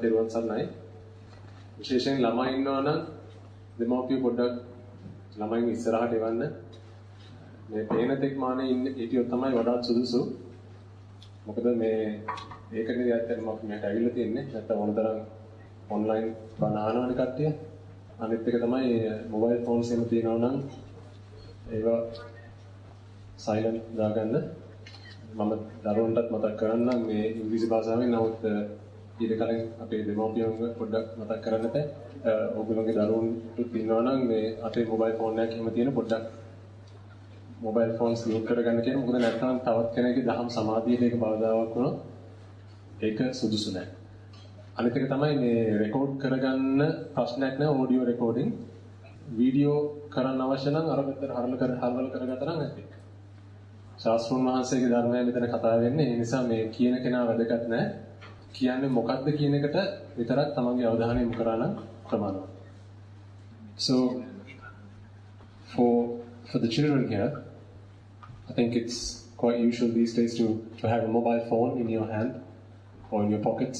තෙරුවන් සරණයි. විශේෂයෙන් ළමයි ඉන්නවා නම් දෙමව්පියෝ පොඩ්ඩක් ළමයින් ඉස්සරහට එවන්න. මේ පේන තෙක් මානේ ඉන්න හිටියොත් තමයි වඩාත් සුදුසු. මොකද මේ ඒකනේ ඇත්තටම අපි මෙහෙට ඇවිල්ලා තියන්නේ. නැත්නම් මොනතරම් ඔන්ලයින් බණ අහනවනේ කට්ටිය. අනිත් එක තමයි මොබයිල් ෆෝන්ස් එහෙම තියෙනවා නම් ඒවා සයිලන්ට් දාගන්න. මම දරුවන්ටත් මතක් කරන්නම් මේ ඉංග්‍රීසි භාෂාවෙන් නමුත් ඊට කලින් අපේ දෙමව්පියන්ව පොඩ්ඩක් මතක් කරන්නට ඔයගොල්ලෝගේ දරුවන්ට ඉන්නවා නම් මේ අපේ මොබයිල් ෆෝන් එකක් එහෙම තියෙන පොඩ්ඩක් මොබයිල් ෆෝන්ස් මියුට් කරගන්න කියන මොකද නැත්නම් තවත් කෙනෙක්ගේ දහම් සමාධියට ඒක බාධාවක් වුණොත් ඒක සුදුසු නැහැ. අනිත් එක තමයි මේ රෙකෝඩ් කරගන්න ප්‍රශ්නයක් නැහැ ඔඩියෝ රෙකෝඩින්. වීඩියෝ කරන්න අවශ්‍ය නම් අර මෙතන හරවල කරගත්තා නම් ඇති. ශාස්ත්‍රඥ වහන්සේගේ ධර්මය මෙතන කතා වෙන්නේ. ඒ නිසා මේ කියන කෙනා වැදගත් නැහැ. කියන්නේ මොකක්ද කියන එකට විතරක් තමන්ගේ අවධානය යොමු කරා නම් ප්‍රමාණවත්. So for the children here, I think it's quite usual these days to have a mobile phone in your hand or in your pockets.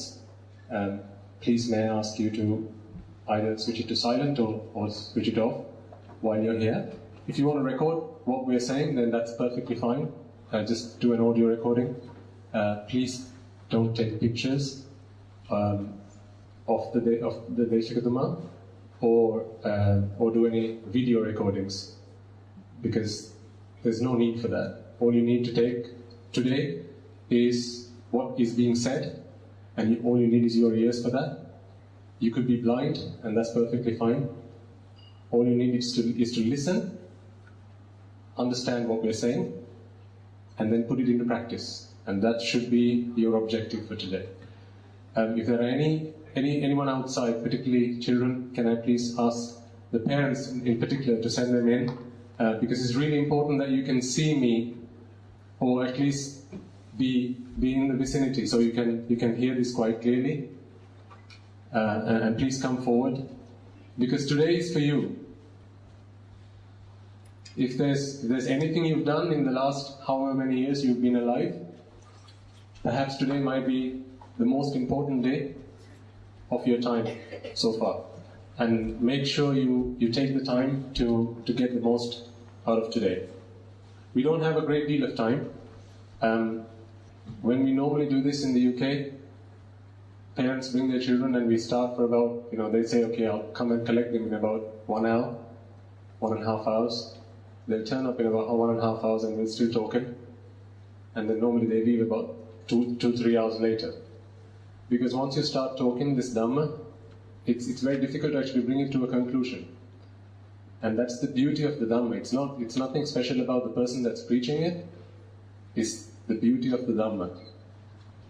Please may I ask you to either switch it to silent or switch it off while you're here. If you want to record what we're saying, then that's perfectly fine. Just do an audio recording. Please don't take pictures of the Deshakaduma or do any video recordings because there's no need for that. All you need to take today is what is being said, and all you need is your ears for that. You could be blind, and that's perfectly fine. All you need is to listen, understand what we're saying, and then put it into practice. And that should be your objective for today. If there are anyone outside, particularly children, can I please ask the parents in particular to send them in? Because it's really important that you can see me, or at least be in the vicinity, so you can hear this quite clearly. And please come forward, because today is for you. If there's anything you've done in the last however many years you've been alive, perhaps today might be the most important day of your time so far. And make sure you take the time to get the most out of today. We don't have a great deal of time. When we normally do this in the UK, parents bring their children and we start for about, they say, okay, I'll come and collect them in about 1 hour, 1.5 hours. They'll turn up in about 1.5 hours and we're still talking. And then normally they leave about 2-3 hours later. Because once you start talking this Dhamma, it's very difficult to actually bring it to a conclusion. And that's the beauty of the Dhamma. It's nothing special about the person that's preaching it. It's the beauty of the Dhamma.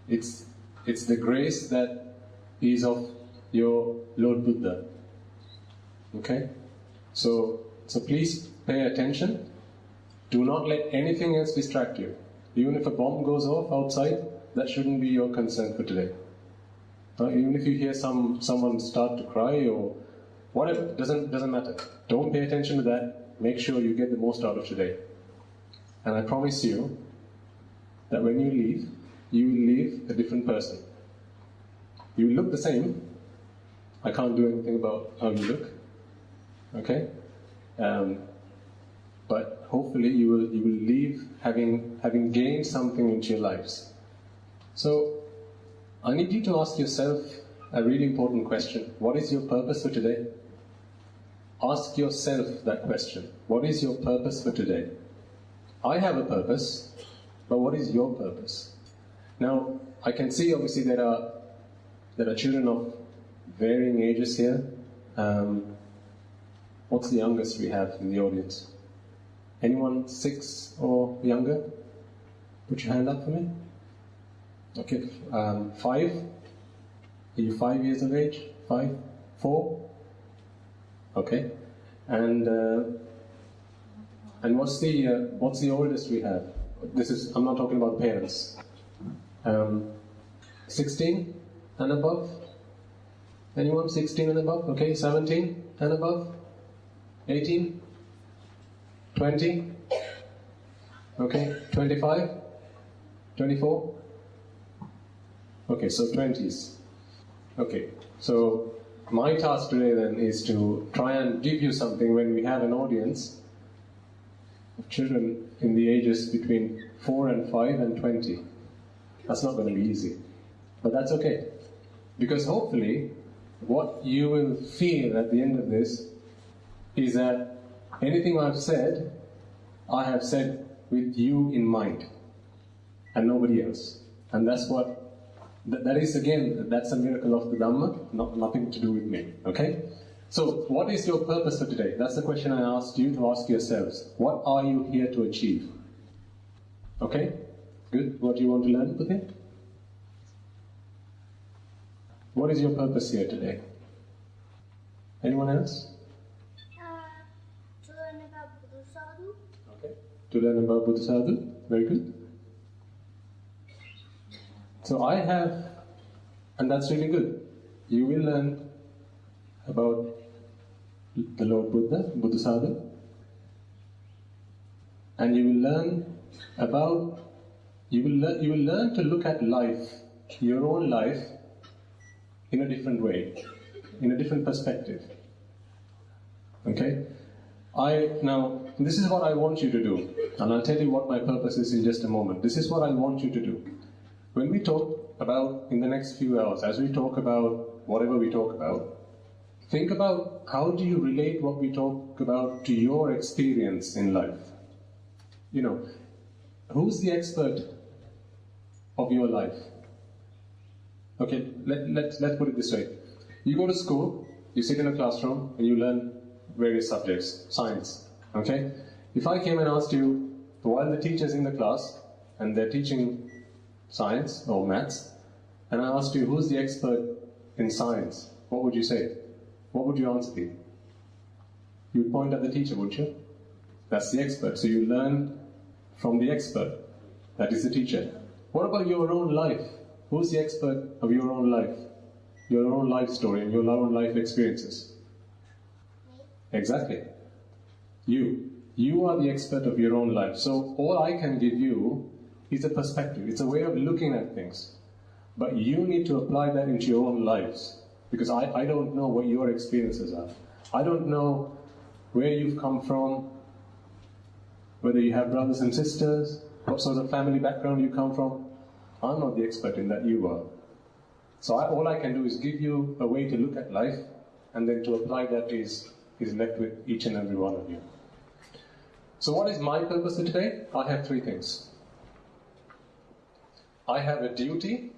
It's the grace that is of your Lord Buddha. Okay? So please pay attention. Do not let anything else distract you. Even if a bomb goes off outside, that shouldn't be your concern for today. Even if you hear someone start to cry or whatever, doesn't matter. Don't pay attention to that. Make sure you get the most out of today. And I promise you that when you leave will leave a different person. You will look the same. I can't do anything about how you look. Okay? But hopefully you will leave having gained something into your lives. So I need you to ask yourself a really important question. What is your purpose for today? Ask yourself that question. What is your purpose for today? I have a purpose, but what is your purpose? Now, I can see obviously there are children of varying ages here. What's the youngest we have in the audience? Anyone 6 or younger? Put your hand up for me. Okay, 5? Are you 5 years of age? 5? 4? Okay. And what's the oldest we have? I'm not talking about parents. 16 and above? Anyone 16 and above? Okay, 17 and above? 18? 20? Okay, 25? 24? Okay, so 20s. Okay, so my task today then is to try and give you something when we have an audience of children in the ages between 4 and 5 and 20. That's not going to be easy, but that's okay. Because hopefully, what you will feel at the end of this is that anything I've said, I have said with you in mind, and nobody else. And that's what, that is again, that's a miracle of the Dhamma, nothing to do with me, okay? So, what is your purpose for today? That's the question I asked you to ask yourselves. What are you here to achieve? Okay? Good. What do you want to learn, Putin? What is your purpose here today? Anyone else? To learn about Buddha Sadhu. Okay. To learn about Buddha Sadhu. Very good. So I have, and that's really good. You will learn about the Lord Buddha, Buddha Sadhu, and you will learn about, you will learn to look at life, your own life, in a different way, in a different perspective. Okay? Now, this is what I want you to do, and I'll tell you what my purpose is in just a moment. This is what I want you to do. When we talk about, in the next few hours, as we talk about whatever we talk about, think about how do you relate what we talk about to your experience in life. You know, who's the expert of your life? Okay, let's put it this way. You go to school, you sit in a classroom, and you learn various subjects, science. Okay? If I came and asked you, while the teacher's in the class, and they're teaching science or maths, and I asked you, who's the expert in science? What would you say? What would your answer be? You'd point at the teacher, wouldn't you? That's the expert. So you learn from the expert. That is the teacher. What about your own life? Who's the expert of your own life? Your own life story and your own life experiences? Exactly. You. You are the expert of your own life. So all I can give you is a perspective. It's a way of looking at things. But you need to apply that into your own lives. Because I don't know what your experiences are. I don't know where you've come from, whether you have brothers and sisters, what sort of family background you come from. I'm not the expert in that, you are. So all I can do is give you a way to look at life, and then to apply that is left with each and every one of you. So what is my purpose for today? I have three things. I have a duty,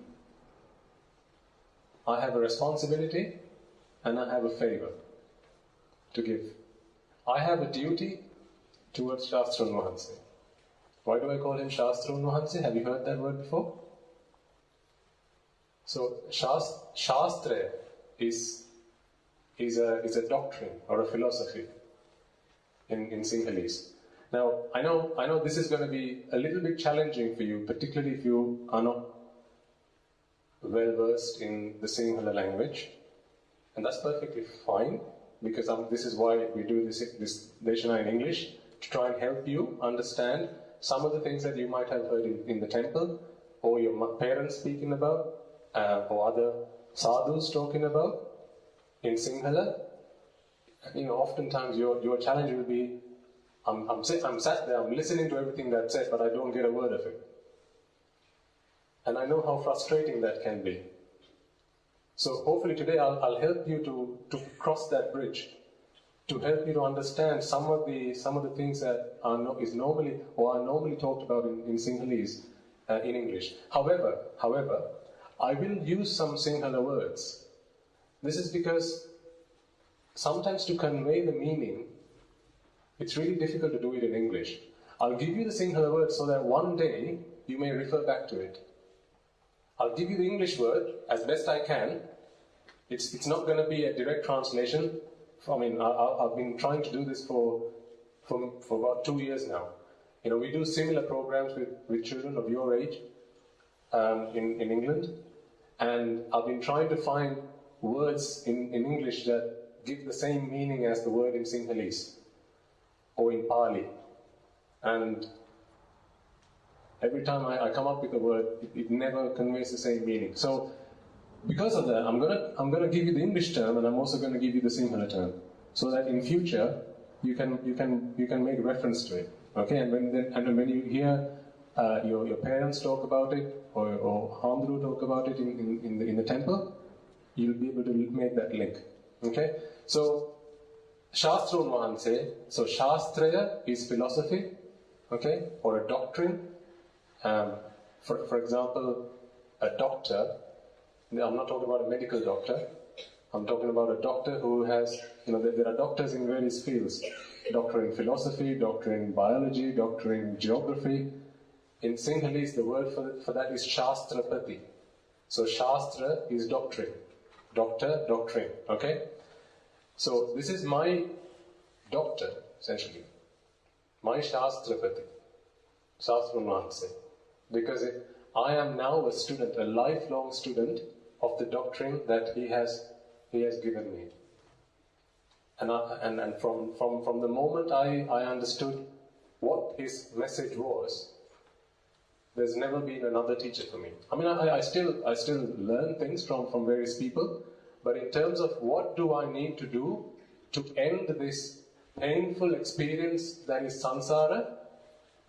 I have a responsibility, and I have a favor to give. I have a duty towards Shastrun Wahanse. Why do I call him Shastrun Wahanse? Have you heard that word before? So, Shastra is a doctrine or a philosophy in Sinhalese. Now, I know this is going to be a little bit challenging for you, particularly if you are not well versed in the Sinhala language, and that's perfectly fine, because this is why we do this Deshana in English, to try and help you understand some of the things that you might have heard in the temple, or your parents speaking about, or other sadhus talking about in Sinhala. Oftentimes your challenge will be, I'm sat there, I'm listening to everything that's said, but I don't get a word of it. And I know how frustrating that can be. So hopefully today I'll help you to cross that bridge, to help you to understand some of the things that are normally talked about in Sinhalese in English. However, I will use some Sinhala words. This is because sometimes to convey the meaning, it's really difficult to do it in English. I'll give you the Sinhala word so that one day you may refer back to it. I'll give you the English word as best I can. It's not going to be a direct translation. I've been trying to do this for about 2 years now. We do similar programs with children of your age in England, and I've been trying to find words in English that give the same meaning as the word in Sinhalese or in Pali. And every time I come up with a word, it never conveys the same meaning. So because of that, I'm gonna give you the English term, and I'm also going to give you the Sinhala term, so that in future you can make reference to it. Okay, and when you hear your parents talk about it, or Hamdru talk about it in the temple, you'll be able to make that link. Okay, so Shastrun Vahanse, so Shastraya is philosophy, okay, or a doctrine. For example, a doctor. I'm not talking about a medical doctor. I'm talking about a doctor who has, there are doctors in various fields. Doctor in philosophy, doctor in biology, doctor in geography. In Sinhalese, the word for that is Shastrapati. So Shastra is doctrine. Doctor, doctrine. Okay? So this is my doctor, essentially. My Shastrapati. Shastrunanse. Because I am now a student, a lifelong student of the doctrine that he has given me. And from the moment I understood what his message was, there's never been another teacher for me. I mean, I still learn things from various people, but in terms of what do I need to do to end this painful experience that is samsara,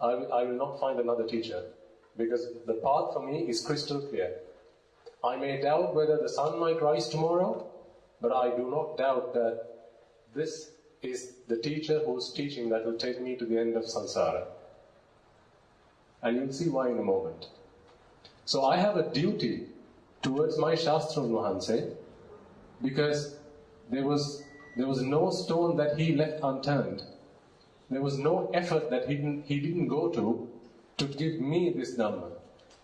I will not find another teacher, because the path for me is crystal clear. I may doubt whether the sun might rise tomorrow, but I do not doubt that this is the teacher whose teaching that will take me to the end of samsara. And you'll see why in a moment. So I have a duty towards my Shastrun Vahanse, because there was no stone that he left unturned. There was no effort that he didn't go to give me this Dhamma.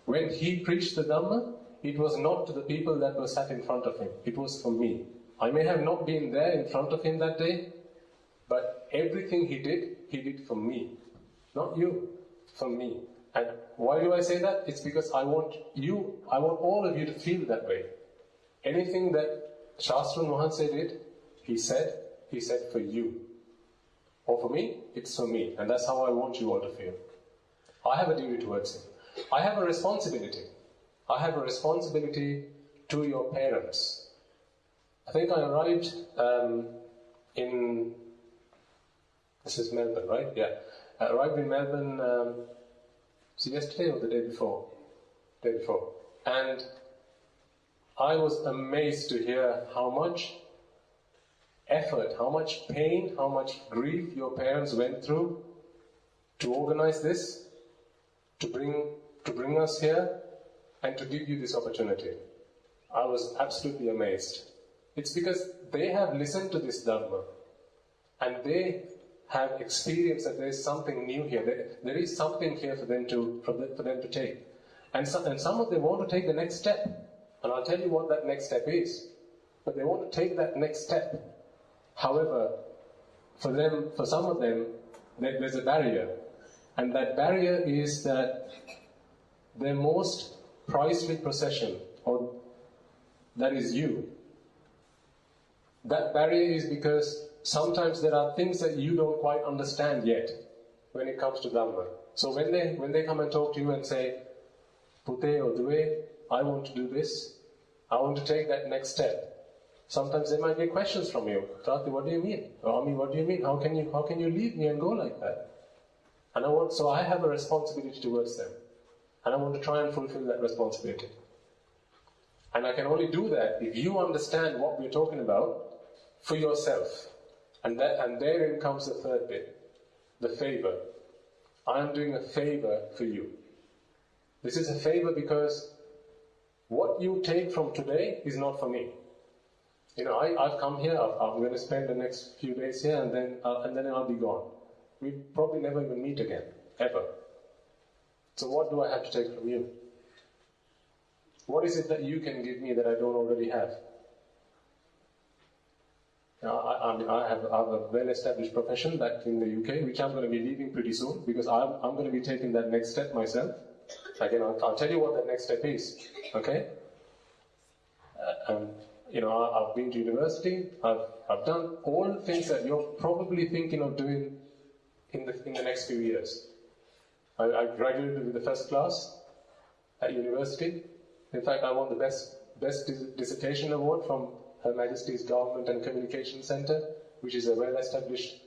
When he preached the Dhamma, it was not to the people that were sat in front of him. It was for me. I may have not been there in front of him that day, but everything he did for me. Not you, for me. And why do I say that? It's because I want all of you to feel that way. Anything that Shastrun Vahanse did, he said for you. Or for me, it's for me. And that's how I want you all to feel. I have a duty towards him. I have a responsibility. I have a responsibility to your parents. I think I arrived this is Melbourne, right? Yeah. I arrived in Melbourne, yesterday or the day before? Day before. And I was amazed to hear how much effort, how much pain, how much grief your parents went through to organize this, to bring us here, and to give you this opportunity. I was absolutely amazed. It's because they have listened to this Dhamma, and they have experienced that there is something new here. There is something here for them to take. And some of them want to take the next step. And I'll tell you what that next step is. But they want to take that next step. However, for some of them, there's a barrier. And that barrier is that their most prized possession, or that is you. That barrier is because sometimes there are things that you don't quite understand yet when it comes to Dhamma. So when they come and talk to you and say, Pute or Due, I want to do this, I want to take that next step. Sometimes there might be questions from you. Tati, what do you mean? Ami, what do you mean? How can you leave me and go like that? So I have a responsibility towards them. And I want to try and fulfill that responsibility. And I can only do that if you understand what we're talking about for yourself. And therein comes the third bit, the favor. I am doing a favor for you. This is a favor because what you take from today is not for me. I've come here, I'm going to spend the next few days here, and then I'll be gone. We probably never even meet again, ever. So what do I have to take from you? What is it that you can give me that I don't already have? I have a well-established profession back in the UK, which I'm going to be leaving pretty soon, because I'm going to be taking that next step myself. Again, I'll tell you what that next step is, okay? I've been to university, I've done all the things that you're probably thinking of doing in the next few years. I graduated with the first class at university. In fact, I won the best Best Dissertation Award from Her Majesty's Government and Communication Centre, which is a well-established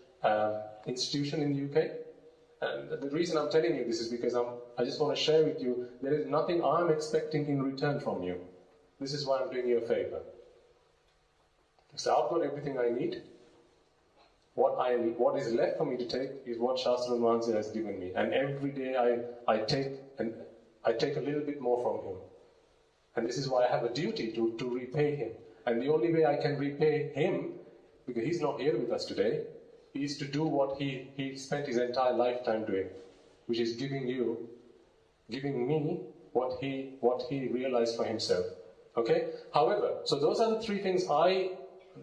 institution in the UK. And the reason I'm telling you this is because I just want to share with you, there is nothing I'm expecting in return from you. This is why I'm doing you a favor. So I've got everything I need. What is left for me to take is what Shastra Mansi has given me. And every day I take a little bit more from him. And this is why I have a duty to repay him. And the only way I can repay him, because he's not here with us today, is to do what he spent his entire lifetime doing, which is giving me what he realized for himself. Okay? However, so those are the three things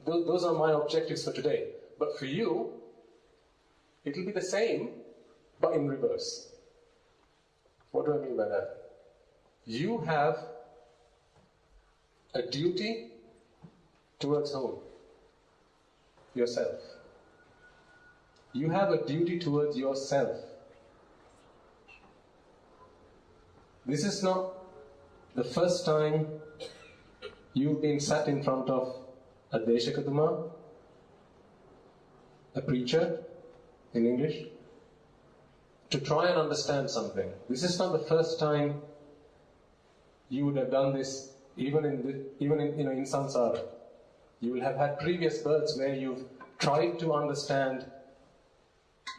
those are my objectives for today. But for you, it'll be the same, but in reverse. What do I mean by that? You have a duty towards whom? Yourself. You have a duty towards yourself. This is not the first time you've been sat in front of a Deshakatuma, a preacher in English, to try and understand something. This is not the first time you would have done this, even in samsara. You will have had previous births where you've tried to understand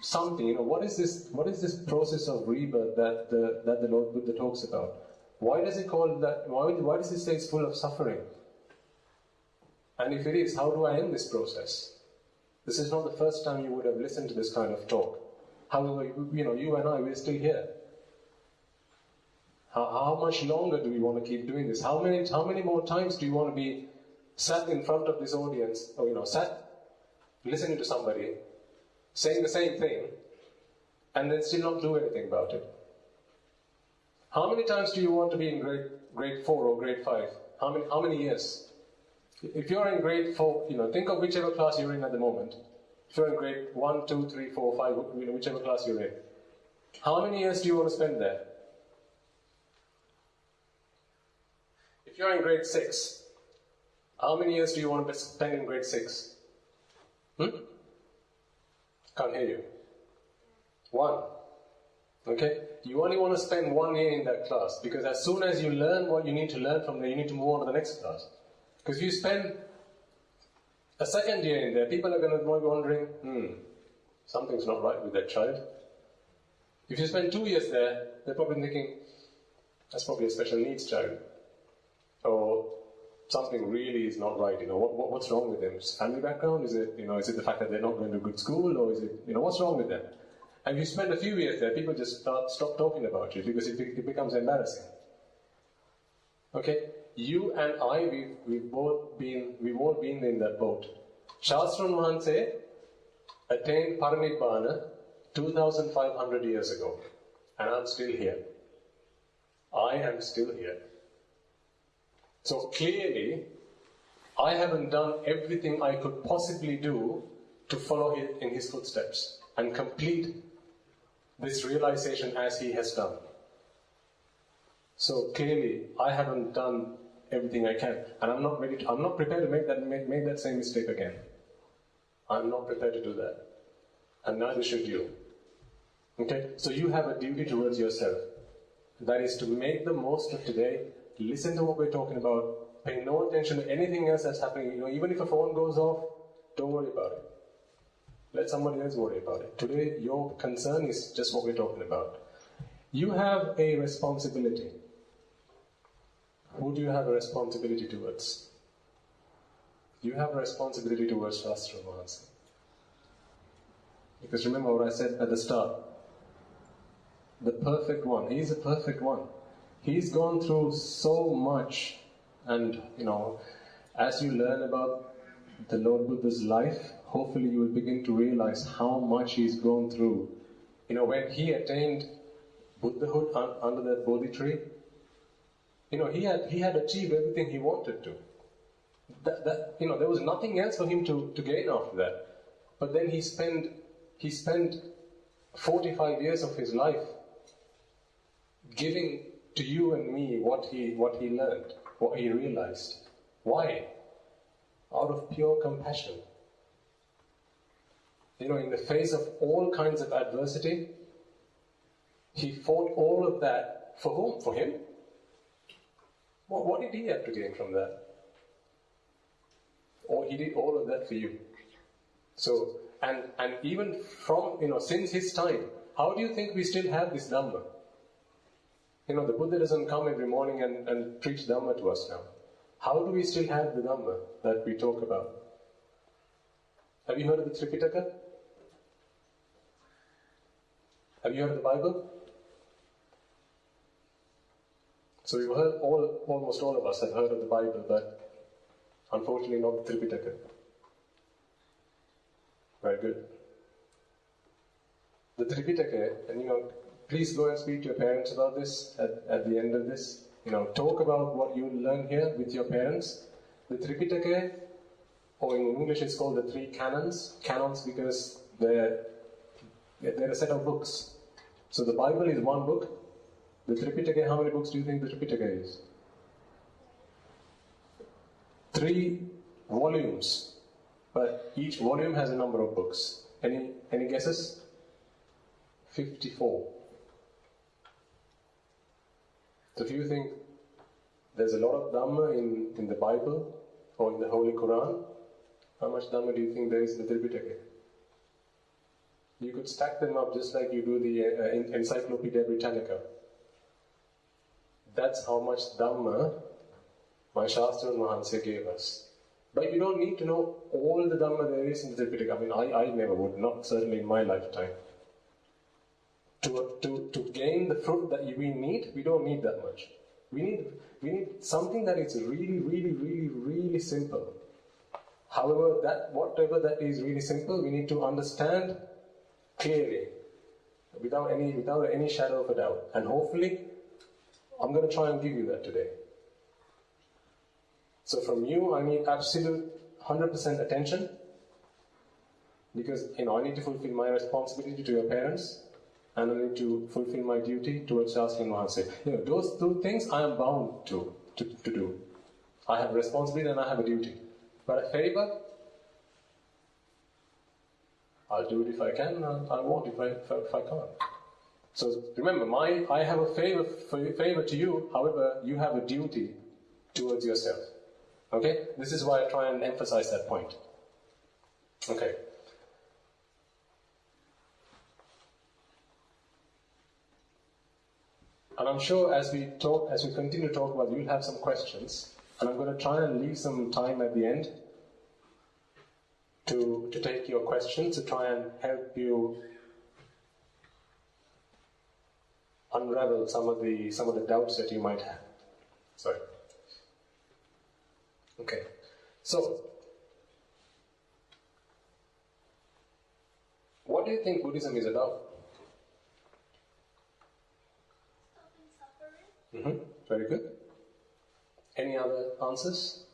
something. What is this process of rebirth that the Lord Buddha talks about? Why does he call that? Why does he say it's full of suffering? And if it is, how do I end this process? This is not the first time you would have listened to this kind of talk. However, you and I, we're still here. How much longer do we want to keep doing this? How many more times do you want to be sat in front of this audience, or sat listening to somebody saying the same thing, and then still not do anything about it? How many times do you want to be in grade 4 or grade 5? How many years? If you're in grade 4, think of whichever class you're in at the moment. If you're in grade 1, 2, 3, 4, 5, whichever class you're in, how many years do you want to spend there? If you're in grade 6, how many years do you want to spend in grade 6? Can't hear you. 1. Okay? You only want to spend 1 year in that class, because as soon as you learn what you need to learn from there, you need to move on to the next class. Because if you spend a second year in there, people are going to be wondering, something's not right with that child. If you spend 2 years there, they're probably thinking, that's probably a special needs child. Or something really is not right. What's wrong with them? Is it family background? Is it the fact that they're not going to good school? Or is it, what's wrong with them? And if you spend a few years there, people just stop talking about you because it becomes embarrassing. Okay? You and I, we've all been in that boat. Shastran Mahanse attained Parinibbana 2,500 years ago. And I'm still here. I am still here. So clearly, I haven't done everything I could possibly do to follow in his footsteps and complete this realization as he has done. So clearly, I haven't done everything I can, and I'm not prepared to make that same mistake again. I'm not prepared to do that, and neither should you. Okay, so you have a duty towards yourself. That is to make the most of today. Listen to what we're talking about. Pay no attention to anything else that's happening. Even if a phone goes off, don't worry about it. Let somebody else worry about it. Today, your concern is just what we're talking about. You have a responsibility. Who do you have a responsibility towards? You have a responsibility towards Shastra Mahansa. Because remember what I said at the start. The perfect one. He's a perfect one. He's gone through so much, and as you learn about the Lord Buddha's life, hopefully you will begin to realize how much he's gone through. When he attained Buddhahood under that Bodhi tree, he had achieved everything he wanted to. There was nothing else for him to gain after that. But then he spent 45 years of his life giving to you and me what he learned. what he realized. Why? Out of pure compassion. You know, in the face of all kinds of adversity, he fought all of that for whom? For him? What did he have to gain from that? Or he did all of that for you. So, and even from, since his time, how do you think we still have this Dhamma? You know, the Buddha doesn't come every morning and preach Dhamma to us now. How do we still have the Dhamma that we talk about? Have you heard of the Tripitaka? Have you heard of the Bible? So we've heard, almost all of us have heard of the Bible, but unfortunately not the Tripitaka. Very good. The Tripitaka, and please go and speak to your parents about this at the end of this. Talk about what you learn here with your parents. The Tripitaka, or in English it's called the three canons. Canons because they're a set of books. So the Bible is one book. The Tripitaka, how many books do you think the Tripitaka is? 3 volumes. But each volume has a number of books. Any guesses? 54. So if you think there's a lot of Dhamma in the Bible or in the Holy Quran, how much Dhamma do you think there is in the Tripitaka? You could stack them up just like you do the Encyclopedia Britannica. That's how much Dhamma my Shastra and Mahansa gave us. But you don't need to know all the Dhamma there is in the Tripitaka. I mean, I never would, not certainly in my lifetime. To gain the fruit that we need, we don't need that much. We need something that is really, really, really, really simple. However, whatever that is really simple, we need to understand clearly, without any shadow of a doubt. And hopefully, I'm going to try and give you that today. So from you, I need absolute 100% attention, because I need to fulfill my responsibility to your parents, and I need to fulfill my duty towards Shastra and Mahansa. Those 2 things I am bound to do. I have a responsibility and I have a duty. But a favor, I'll do it if I can, and I won't if I can't. So remember, I have a favor to you, however, you have a duty towards yourself. Okay? This is why I try and emphasize that point. Okay. And I'm sure as we continue to talk about it, you'll have some questions. And I'm going to try and leave some time at the end to take your questions, to try and help you unravel some of the doubts that you might have. Sorry. Okay. So, what do you think Buddhism is about? Stopping suffering. Very good. Any other answers?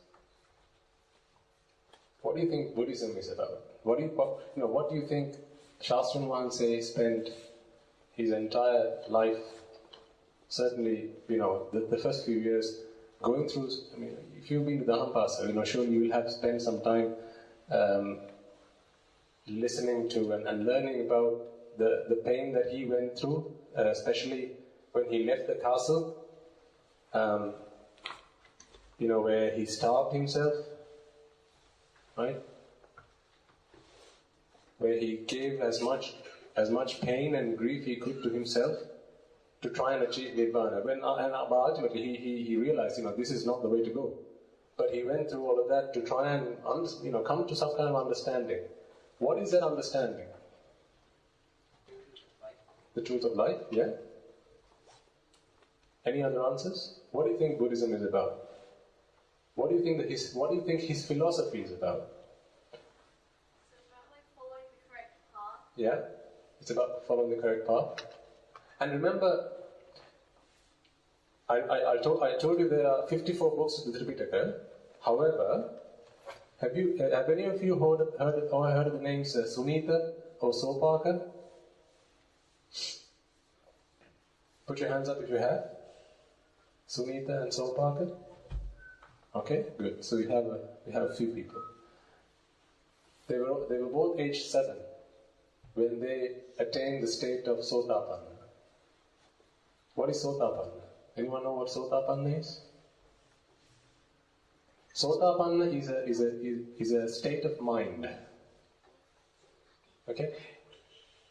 What do you think Buddhism is about? What do you think Shastra and Mahansa spent his entire life, certainly, the first few years, going through? I mean, if you've been to Dhampasa, surely you will have spent some time listening to and learning about the pain that he went through, especially when he left the castle, where he starved himself, right? Where he gave as much pain and grief he could to himself to try and achieve Nibbana. But ultimately he realized, this is not the way to go. But he went through all of that to try and come to some kind of understanding. What is that understanding? The truth of life, yeah? Any other answers? What do you think Buddhism is about? What do you think his philosophy is about? It's about following the correct path. Yeah, it's about following the correct path. And remember, I told you there are 54 books of the Tripitaka. However, have any of you heard of the names Sunita or Sopaka? Put your hands up if you have. Sunita and Sopaka. Okay, good. So we have a few people. They were both aged 7 when they attained the state of Sotapanna. What is Sotapanna? Anyone know what Sotapanna is? Sotapanna is a state of mind. Okay?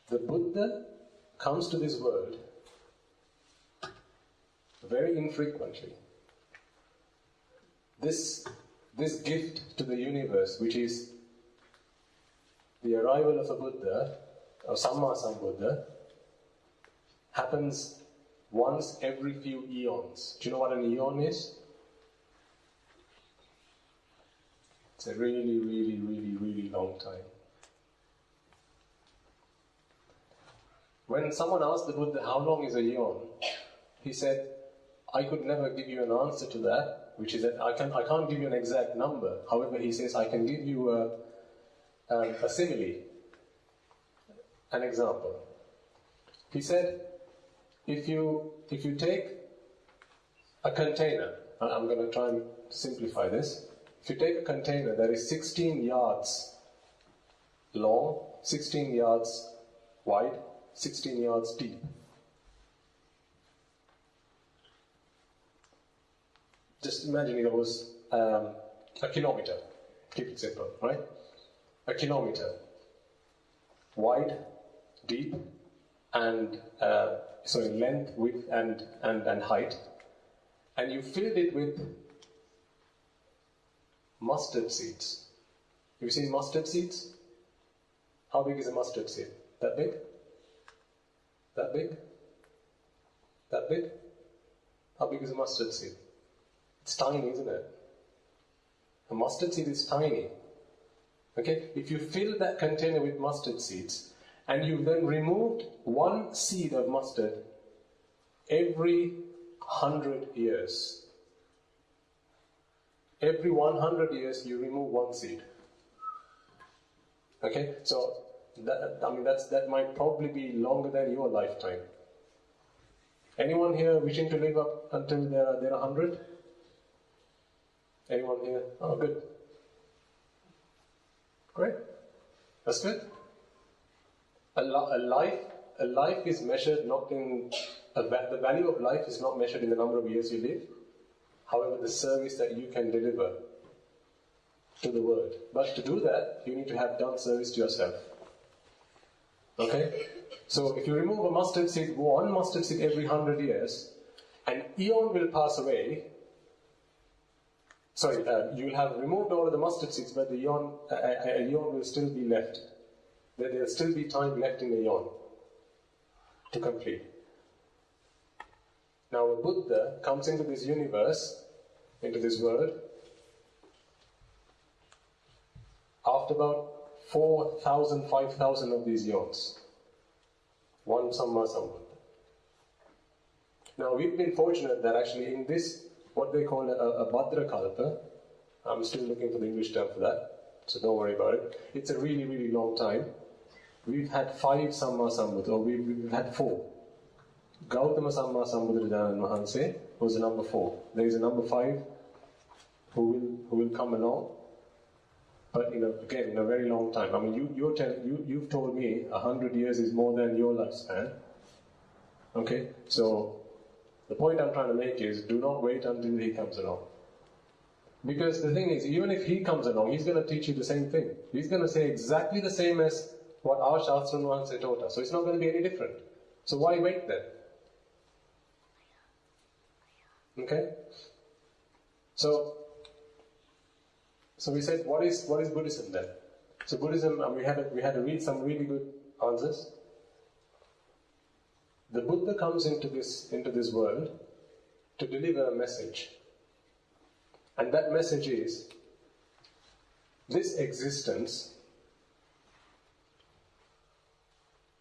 The Buddha comes to this world very infrequently. This gift to the universe, which is the arrival of a Buddha, or Samma Sambuddha, happens once every few eons. Do you know what an eon is? It's a really, really, really, really long time. When someone asked the Buddha, how long is a eon? He said, I could never give you an answer to that, which is that I can't give you an exact number. However, he says, I can give you a simile, an example. He said, if you take a container, I'm going to try and simplify this. If you take a container that is 16 yards long, 16 yards wide, 16 yards deep. Just imagine it was a kilometer. Keep it simple, right? A kilometer wide, deep, and in length, width, and height. And you filled it with mustard seeds. Have you seen mustard seeds? How big is a mustard seed? That big? That big? That big? How big is a mustard seed? It's tiny, isn't it? A mustard seed is tiny. Okay? If you fill that container with mustard seeds, and you then removed one seed of mustard every 100 years. Every 100 years you remove one seed. Okay? So, that might probably be longer than your lifetime. Anyone here wishing to live up until they're 100? Anyone here? Oh, good. Great. That's good. A life is measured not in... the value of life is not measured in the number of years you live. However, the service that you can deliver to the world. But to do that, you need to have done service to yourself. Okay? So if you remove a mustard seed, one mustard seed every 100 years, an eon will pass away. Sorry, you'll have removed all of the mustard seeds, but the eon will still be left. There'll still be time left in the eon to complete. Now a Buddha comes into this universe, into this world, after about 4,000, 5,000 of these eons. One Samma Sambuddha. Now we've been fortunate that actually in this, what they call a Bhadra Kalpa, I'm still looking for the English term for that, so don't worry about it. It's a really, really long time. We've had 5 Samma Sambuddha, or we've had 4. Gautama Samma Sambuddhajan Mahanse was the number 4. There is a number 5 who will come along, but again in a very long time. I mean, you've told me 100 years is more than your lifespan. Okay, so the point I'm trying to make is, do not wait until he comes along. Because the thing is, even if he comes along, he's going to teach you the same thing. He's going to say exactly the same as what our Shastra Mahanse taught us. So it's not going to be any different. So why wait then? Okay? So we said, what is Buddhism then? So Buddhism, we had to read some really good answers. The Buddha comes into this world to deliver a message. And that message is, this existence,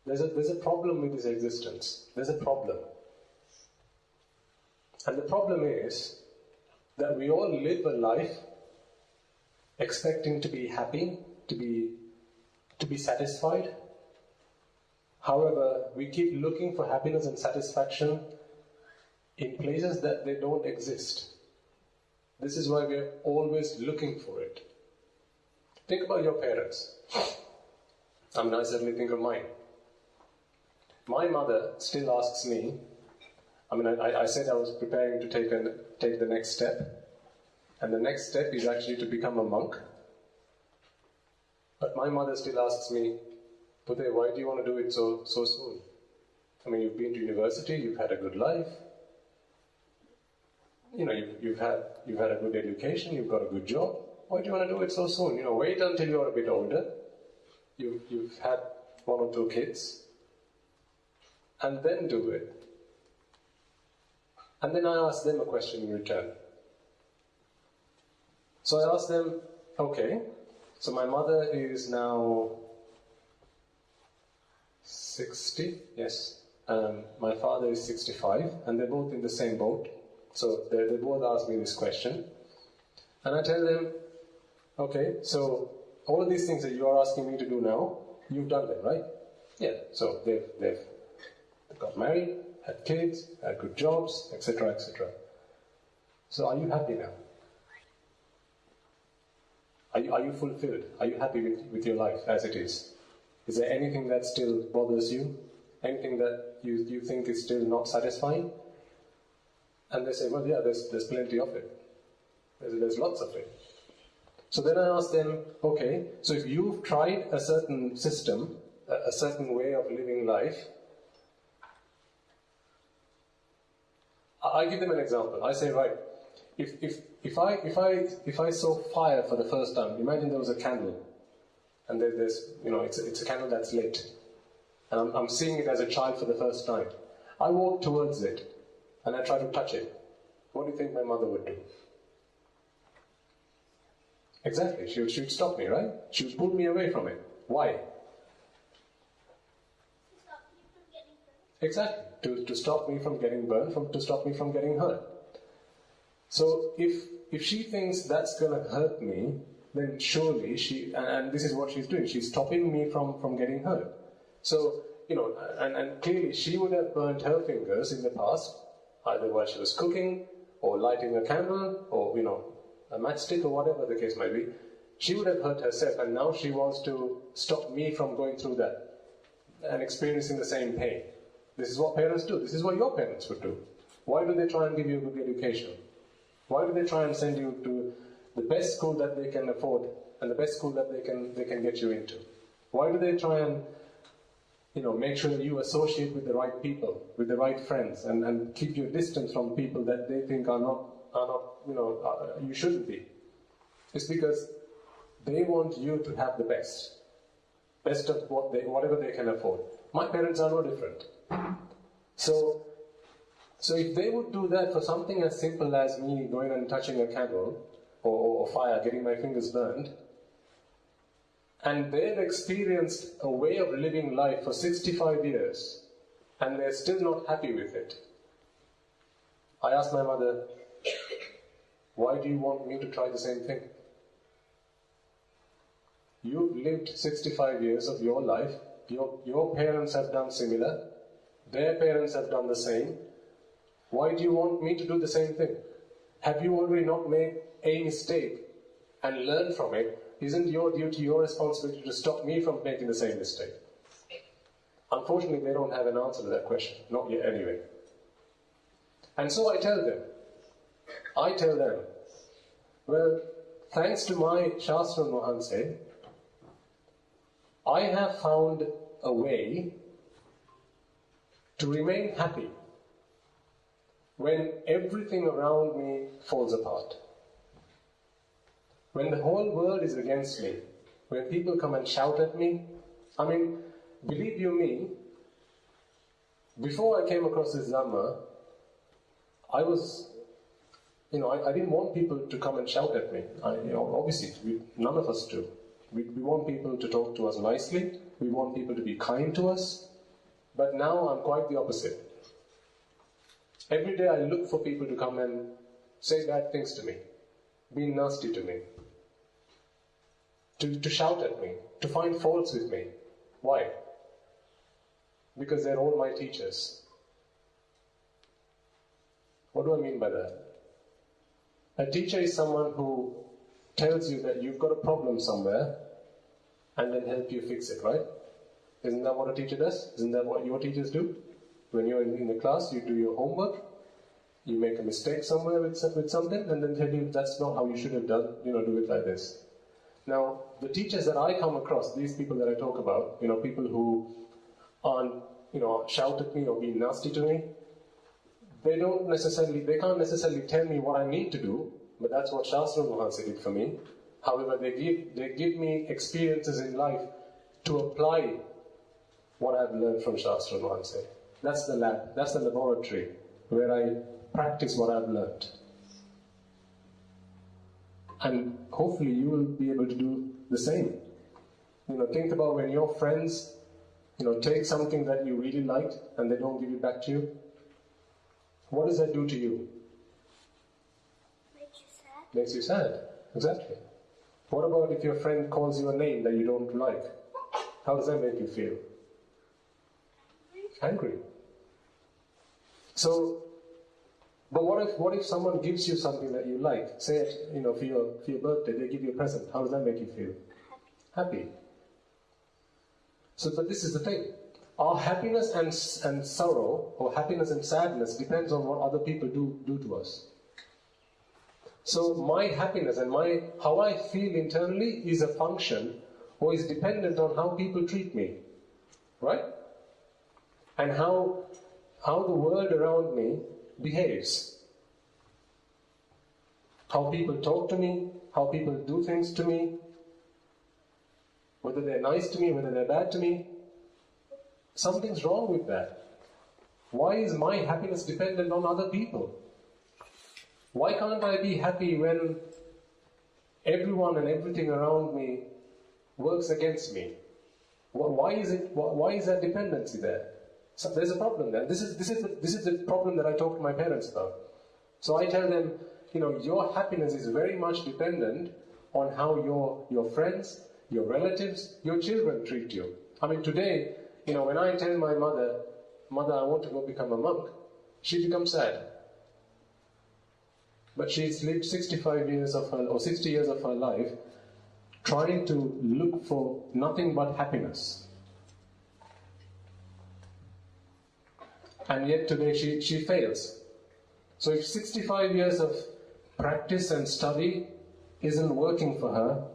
there's a problem with this existence. There's a problem. And the problem is that we all live a life expecting to be happy, to be satisfied. However, we keep looking for happiness and satisfaction in places that they don't exist. This is why we are always looking for it. Think about your parents. I certainly think of mine. My mother still asks me, I said I was preparing to take the next step, and the next step is actually to become a monk. But my mother still asks me, Pute, why do you want to do it so soon? You've been to university, you've had a good life, you've had a good education, you've got a good job. Why do you want to do it so soon? Wait until you're a bit older. You've had 1 or 2 kids, and then do it. And then I ask them a question in return. So I ask them, okay, so my mother is now 60, yes. My father is 65, and they're both in the same boat. So they both ask me this question. And I tell them, okay, so all of these things that you are asking me to do now, you've done them, right? Yeah, so they've got married, had kids, had good jobs, etc., etc. So are you happy now? Are you fulfilled? Are you happy with your life as it is? Is there anything that still bothers you? Anything that you think is still not satisfying? And they say, well, yeah, there's plenty of it. There's lots of it. So then I ask them, okay, so if you've tried a certain system, a certain way of living life, I give them an example. I say, right, if I saw fire for the first time, imagine there was a candle, and it's a candle that's lit, and I'm seeing it as a child for the first time. I walk towards it, and I try to touch it. What do you think my mother would do? Exactly, she would stop me, right? She would pull me away from it. Why? Exactly, to stop me from getting burned, to stop me from getting hurt. So if she thinks that's going to hurt me, then surely and this is what she's doing, she's stopping me from getting hurt. So, and clearly she would have burnt her fingers in the past, either while she was cooking, or lighting a candle, or, a matchstick, or whatever the case might be. She would have hurt herself, and now she wants to stop me from going through that and experiencing the same pain. This is what parents do. This is what your parents would do. Why do they try and give you a good education? Why do they try and send you to the best school that they can afford and the best school that they can get you into? Why do they try and make sure that you associate with the right people, with the right friends, and keep your distance from people that they think are not you shouldn't be? It's because they want you to have the best of whatever they can afford. My parents are no different. So if they would do that for something as simple as me going and touching a candle or fire, getting my fingers burned, and they've experienced a way of living life for 65 years, and they're still not happy with it, I asked my mother, why do you want me to try the same thing? You've lived 65 years of your life, your parents have done similar, their parents have done the same. Why do you want me to do the same thing? Have you already not made a mistake and learned from it? Isn't your duty, your responsibility to stop me from making the same mistake? Unfortunately, they don't have an answer to that question. Not yet anyway. And so I tell them, well, thanks to my Shastra Mohanse, I have found a way to remain happy when everything around me falls apart. When the whole world is against me, when people come and shout at me, believe you me, before I came across this Dhamma, I was, I didn't want people to come and shout at me. Obviously, none of us do. We want people to talk to us nicely, we want people to be kind to us, but now I'm quite the opposite. Every day I look for people to come and say bad things to me, be nasty to me, to shout at me, to find faults with me. Why? Because they're all my teachers. What do I mean by that? A teacher is someone who tells you that you've got a problem somewhere and then help you fix it, right? Isn't that what a teacher does? Isn't that what your teachers do? When you're in the class, you do your homework, you make a mistake somewhere with something, and then tell you that's not how you should have done, do it like this. Now, the teachers that I come across, these people that I talk about, people who aren't, shout at me or be nasty to me, they can't necessarily tell me what I need to do, but that's what Shastra Mahansa did for me. However, they give me experiences in life to apply what I've learned from Shastra Mahansa. That's the lab, that's the laboratory where I practice what I've learned. And hopefully you will be able to do the same. Think about when your friends, take something that you really liked and they don't give it back to you. What does that do to you? Makes you sad. Makes you sad, exactly. What about if your friend calls you a name that you don't like? How does that make you feel? Angry. So, but what if someone gives you something that you like? Say, for your birthday, they give you a present. How does that make you feel? Happy. So, but this is the thing. Our happiness and sorrow, or happiness and sadness, depends on what other people do to us. So my happiness and how I feel internally is a function or is dependent on how people treat me. Right? And how the world around me behaves. How people talk to me, how people do things to me, whether they're nice to me, whether they're bad to me. Something's wrong with that. Why is my happiness dependent on other people? Why can't I be happy when everyone and everything around me works against me? Why is that dependency there? So there's a problem there. This is the problem that I talk to my parents about. So I tell them, your happiness is very much dependent on how your friends, your relatives, your children treat you. I mean, today, when I tell my mother, I want to go become a monk, she becomes sad. But she's lived 65 years or 60 years of her life trying to look for nothing but happiness. And yet today she fails. So if 65 years of practice and study isn't working for her,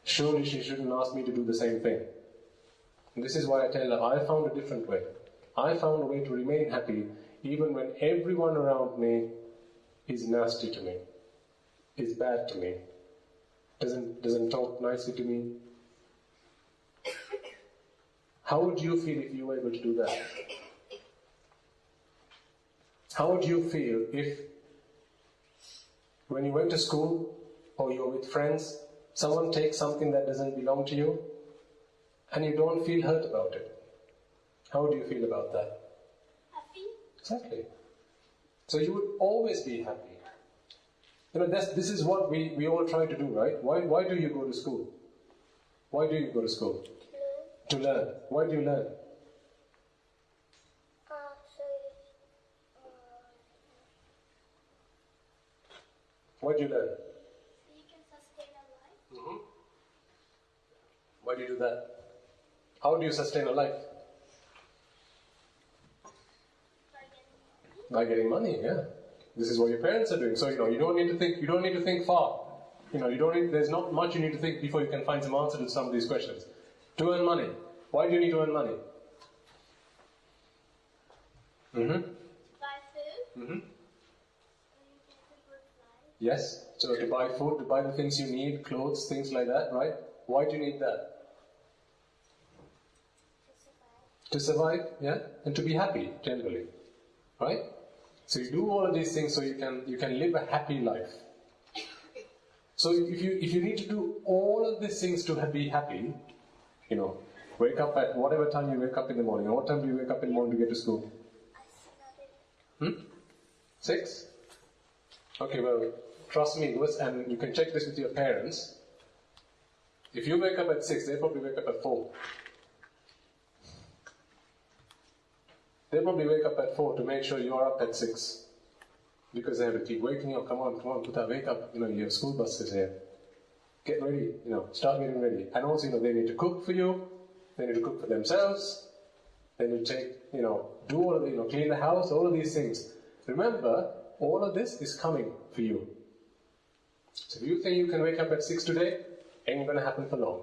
surely she shouldn't ask me to do the same thing. And this is why I tell her, I found a different way. I found a way to remain happy even when everyone around me is nasty to me, is bad to me, doesn't talk nicely to me. How would you feel if you were able to do that? How would you feel if, when you went to school or you're with friends, someone takes something that doesn't belong to you and you don't feel hurt about it? How would you feel about that? Happy. Exactly. So you would always be happy. This is what we all try to do, right? Why do you go to school? Why do you go to school? To learn. Why do you learn? Why do you learn? So you can sustain a life. Mm-hmm. Why do you do that? How do you sustain a life? By getting money, yeah. This is what your parents are doing. So you don't need to think far. There's not much you need to think before you can find some answer to some of these questions. To earn money. Why do you need to earn money? Mm-hmm. Buy food. Mm-hmm. Yes. So to buy food, to buy the things you need, clothes, things like that, right? Why do you need that? To survive, yeah? And to be happy, generally. Right? So you do all of these things so you can live a happy life. So if you need to do all of these things to be happy, wake up at whatever time you wake up in the morning. What time do you wake up in the morning to get to school? 6? Okay, well, trust me, and you can check this with your parents. If you wake up at 6, they probably wake up at 4. They probably wake up at 4 to make sure you are up at 6. because they have to keep waking up. Come on, Puta, wake up. Your school bus is here. Get ready. Start getting ready. And also, they need to cook for you. They need to cook for themselves. They need to take, do all of the, clean the house, all of these things. Remember, all of this is coming for you. So if you think you can wake up at 6 today, ain't going to happen for long.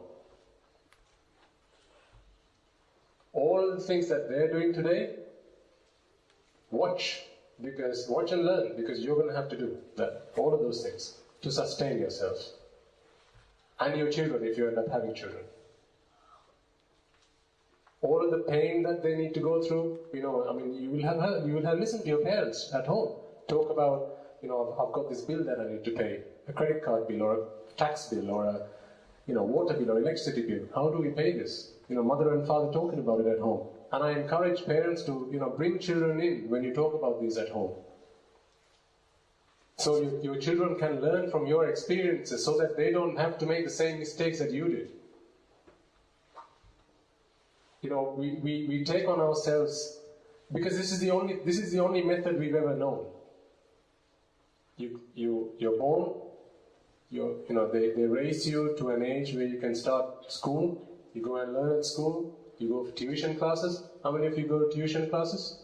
All the things that they're doing today, watch and learn, because you're going to have to do that, all of those things, to sustain yourself. And your children, if you end up having children. All of the pain that they need to go through, you will have listened to your parents at home talk about, I've got this bill that I need to pay, a credit card bill or a tax bill or a, water bill or electricity bill. How do we pay this? Mother and father talking about it at home. And I encourage parents to, bring children in when you talk about these at home. So your children can learn from your experiences so that they don't have to make the same mistakes that you did. We take on ourselves, because this is the only method we've ever known. You're born, they raise you to an age where you can start school, you go and learn at school, you go for tuition classes. How many of you go to tuition classes?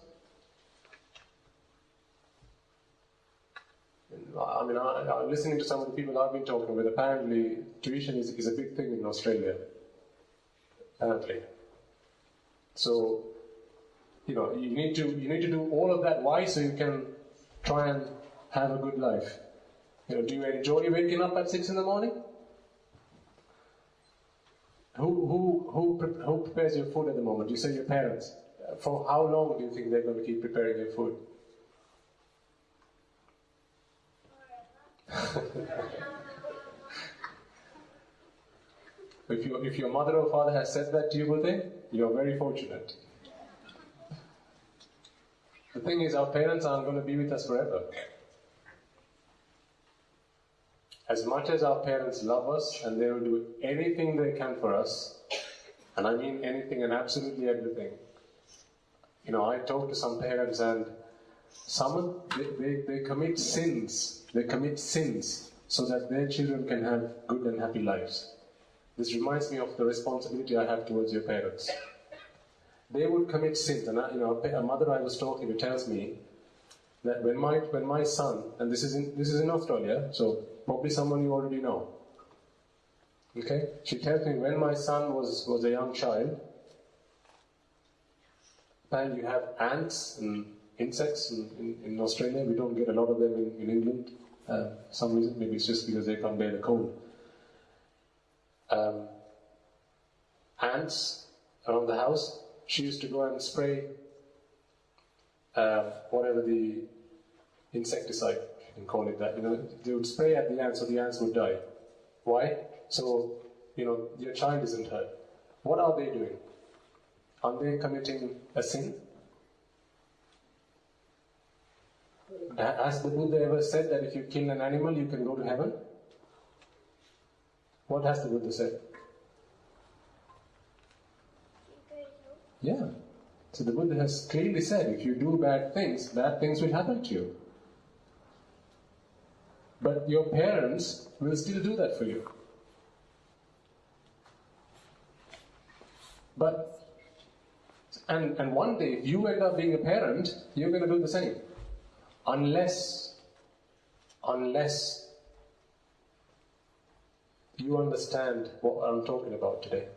I'm listening to some of the people I've been talking with. Apparently, tuition is a big thing in Australia. Apparently. So, you need to do all of that. Why? So you can try and have a good life. Do you enjoy waking up at 6 in the morning? Who prepares your food at the moment? You say your parents. For how long do you think they're going to keep preparing your food? If your mother or father has said that to you, Bhute, you're very fortunate. The thing is, our parents aren't going to be with us forever. As much as our parents love us and they will do anything they can for us, and I mean anything and absolutely everything. I talk to some parents and they commit sins. They commit sins so that their children can have good and happy lives. This reminds me of the responsibility I have towards your parents. They would commit sins, and a mother I was talking to tells me that when my son, and this is in Australia, so probably someone you already know. Okay, she tells me when my son was a young child, and you have ants and insects in Australia. We don't get a lot of them in England. Some reason, maybe it's just because they can't bear the cold. Ants around the house. She used to go and spray whatever the insecticide, you can call it that. They would spray at the ants so the ants would die. Why? So, your child isn't hurt. What are they doing? Are they committing a sin? Has the Buddha ever said that if you kill an animal, you can go to heaven? What has the Buddha said? Yeah. So the Buddha has clearly said, if you do bad things will happen to you. But your parents will still do that for you. And one day, if you end up being a parent, you're going to do the same. Unless you understand what I'm talking about today.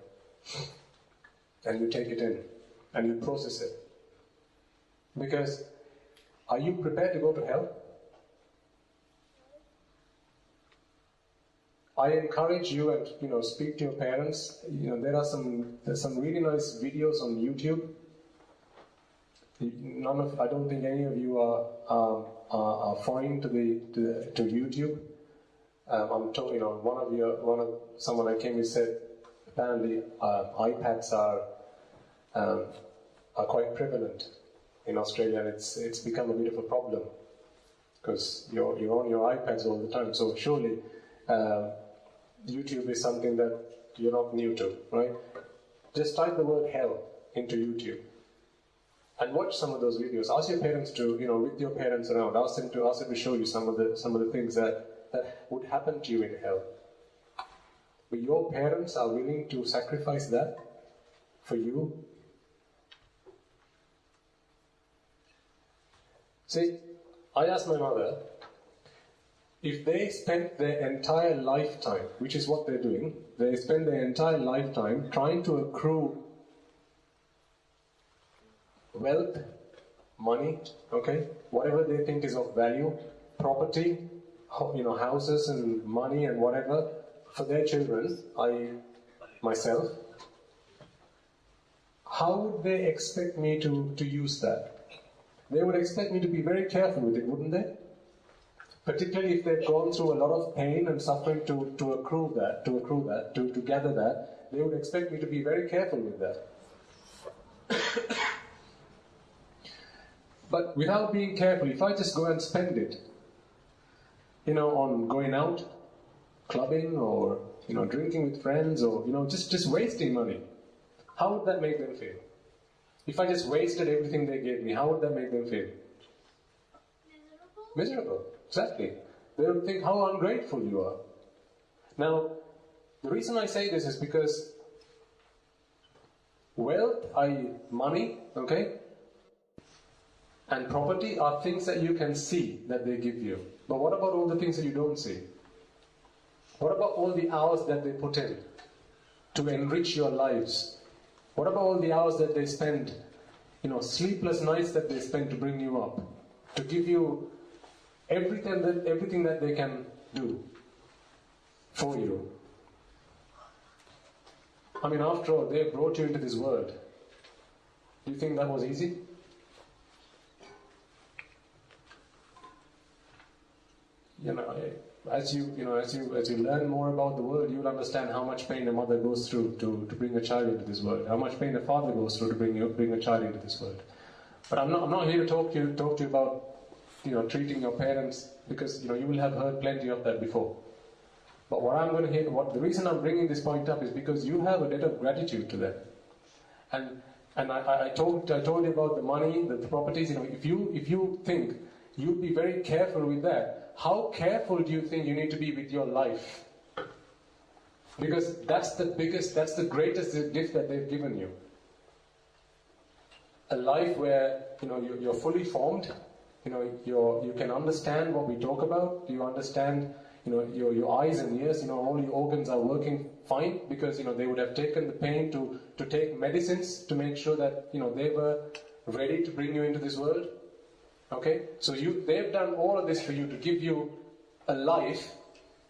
And you take it in. And you process it. Because, are you prepared to go to hell? I encourage you and speak to your parents. There's some really nice videos on YouTube. I don't think any of you are foreign to YouTube. I'm told, someone I came with said apparently iPads are quite prevalent in Australia, and it's become a bit of a problem because you're on your iPads all the time. So surely YouTube is something that you're not new to, right? Just type the word hell into YouTube. and watch some of those videos. Ask your parents to, with your parents around, ask them to show you some of the things that would happen to you in hell. But your parents are willing to sacrifice that for you. See, I asked my mother, if they spent their entire lifetime, which is what they're doing, they spend their entire lifetime trying to accrue wealth, money, okay, whatever they think is of value, property, houses and money and whatever, for their children, i.e. myself, how would they expect me to use that? They would expect me to be very careful with it, wouldn't they? Particularly if they've gone through a lot of pain and suffering to accrue that, to gather that, they would expect me to be very careful with that. But without being careful, if I just go and spend it, on going out, clubbing, or drinking with friends, or just wasting money, how would that make them feel? If I just wasted everything they gave me, how would that make them feel? Miserable. Exactly. They would think how ungrateful you are. Now, the reason I say this is because wealth, i.e. money, okay, and property are things that you can see that they give you. But what about all the things that you don't see? What about all the hours that they put in to enrich your lives? What about all the hours that they spend, sleepless nights that they spend to bring you up, to give you everything that they can do for you? I mean, after all, they brought you into this world. Do you think that was easy? As you learn more about the world, you will understand how much pain a mother goes through to bring a child into this world, how much pain a father goes through to bring a child into this world. But I'm not here to talk to you about treating your parents, because you will have heard plenty of that before. But the reason I'm bringing this point up is because you have a debt of gratitude to them. And I told you about the money, the properties. If you think you'd be very careful with that, how careful do you think you need to be with your life? Because that's the greatest gift that they've given you. A life where you're fully formed. You can understand what we talk about. You understand. Your eyes and ears. All your organs are working fine, because they would have taken the pain to take medicines to make sure that they were ready to bring you into this world. Okay, so they've done all of this for you to give you a life,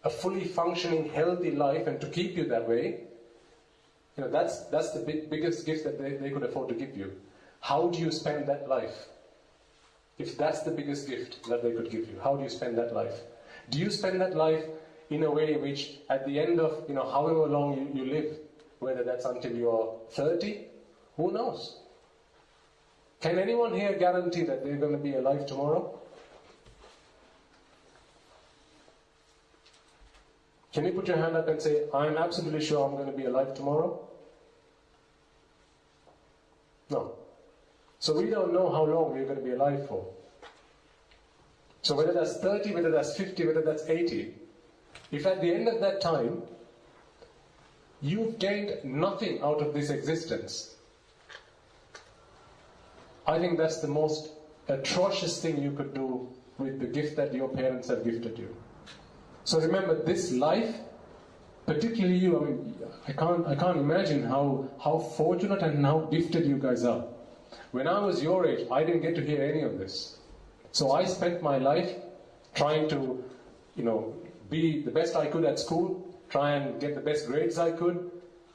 a fully functioning, healthy life, and to keep you that way. That's the biggest gift that they could afford to give you. How do you spend that life? If that's the biggest gift that they could give you, how do you spend that life? Do you spend that life in a way which, at the end of however long you live, whether that's until you're 30, who knows? Can anyone here guarantee that they're going to be alive tomorrow? Can you put your hand up and say, I'm absolutely sure I'm going to be alive tomorrow? No. So we don't know how long we're going to be alive for. So whether that's 30, whether that's 50, whether that's 80, if at the end of that time, you've gained nothing out of this existence, I think that's the most atrocious thing you could do with the gift that your parents have gifted you. So remember, this life, particularly you, I can't imagine how fortunate and how gifted you guys are. When I was your age, I didn't get to hear any of this. So I spent my life trying to, be the best I could at school, try and get the best grades I could,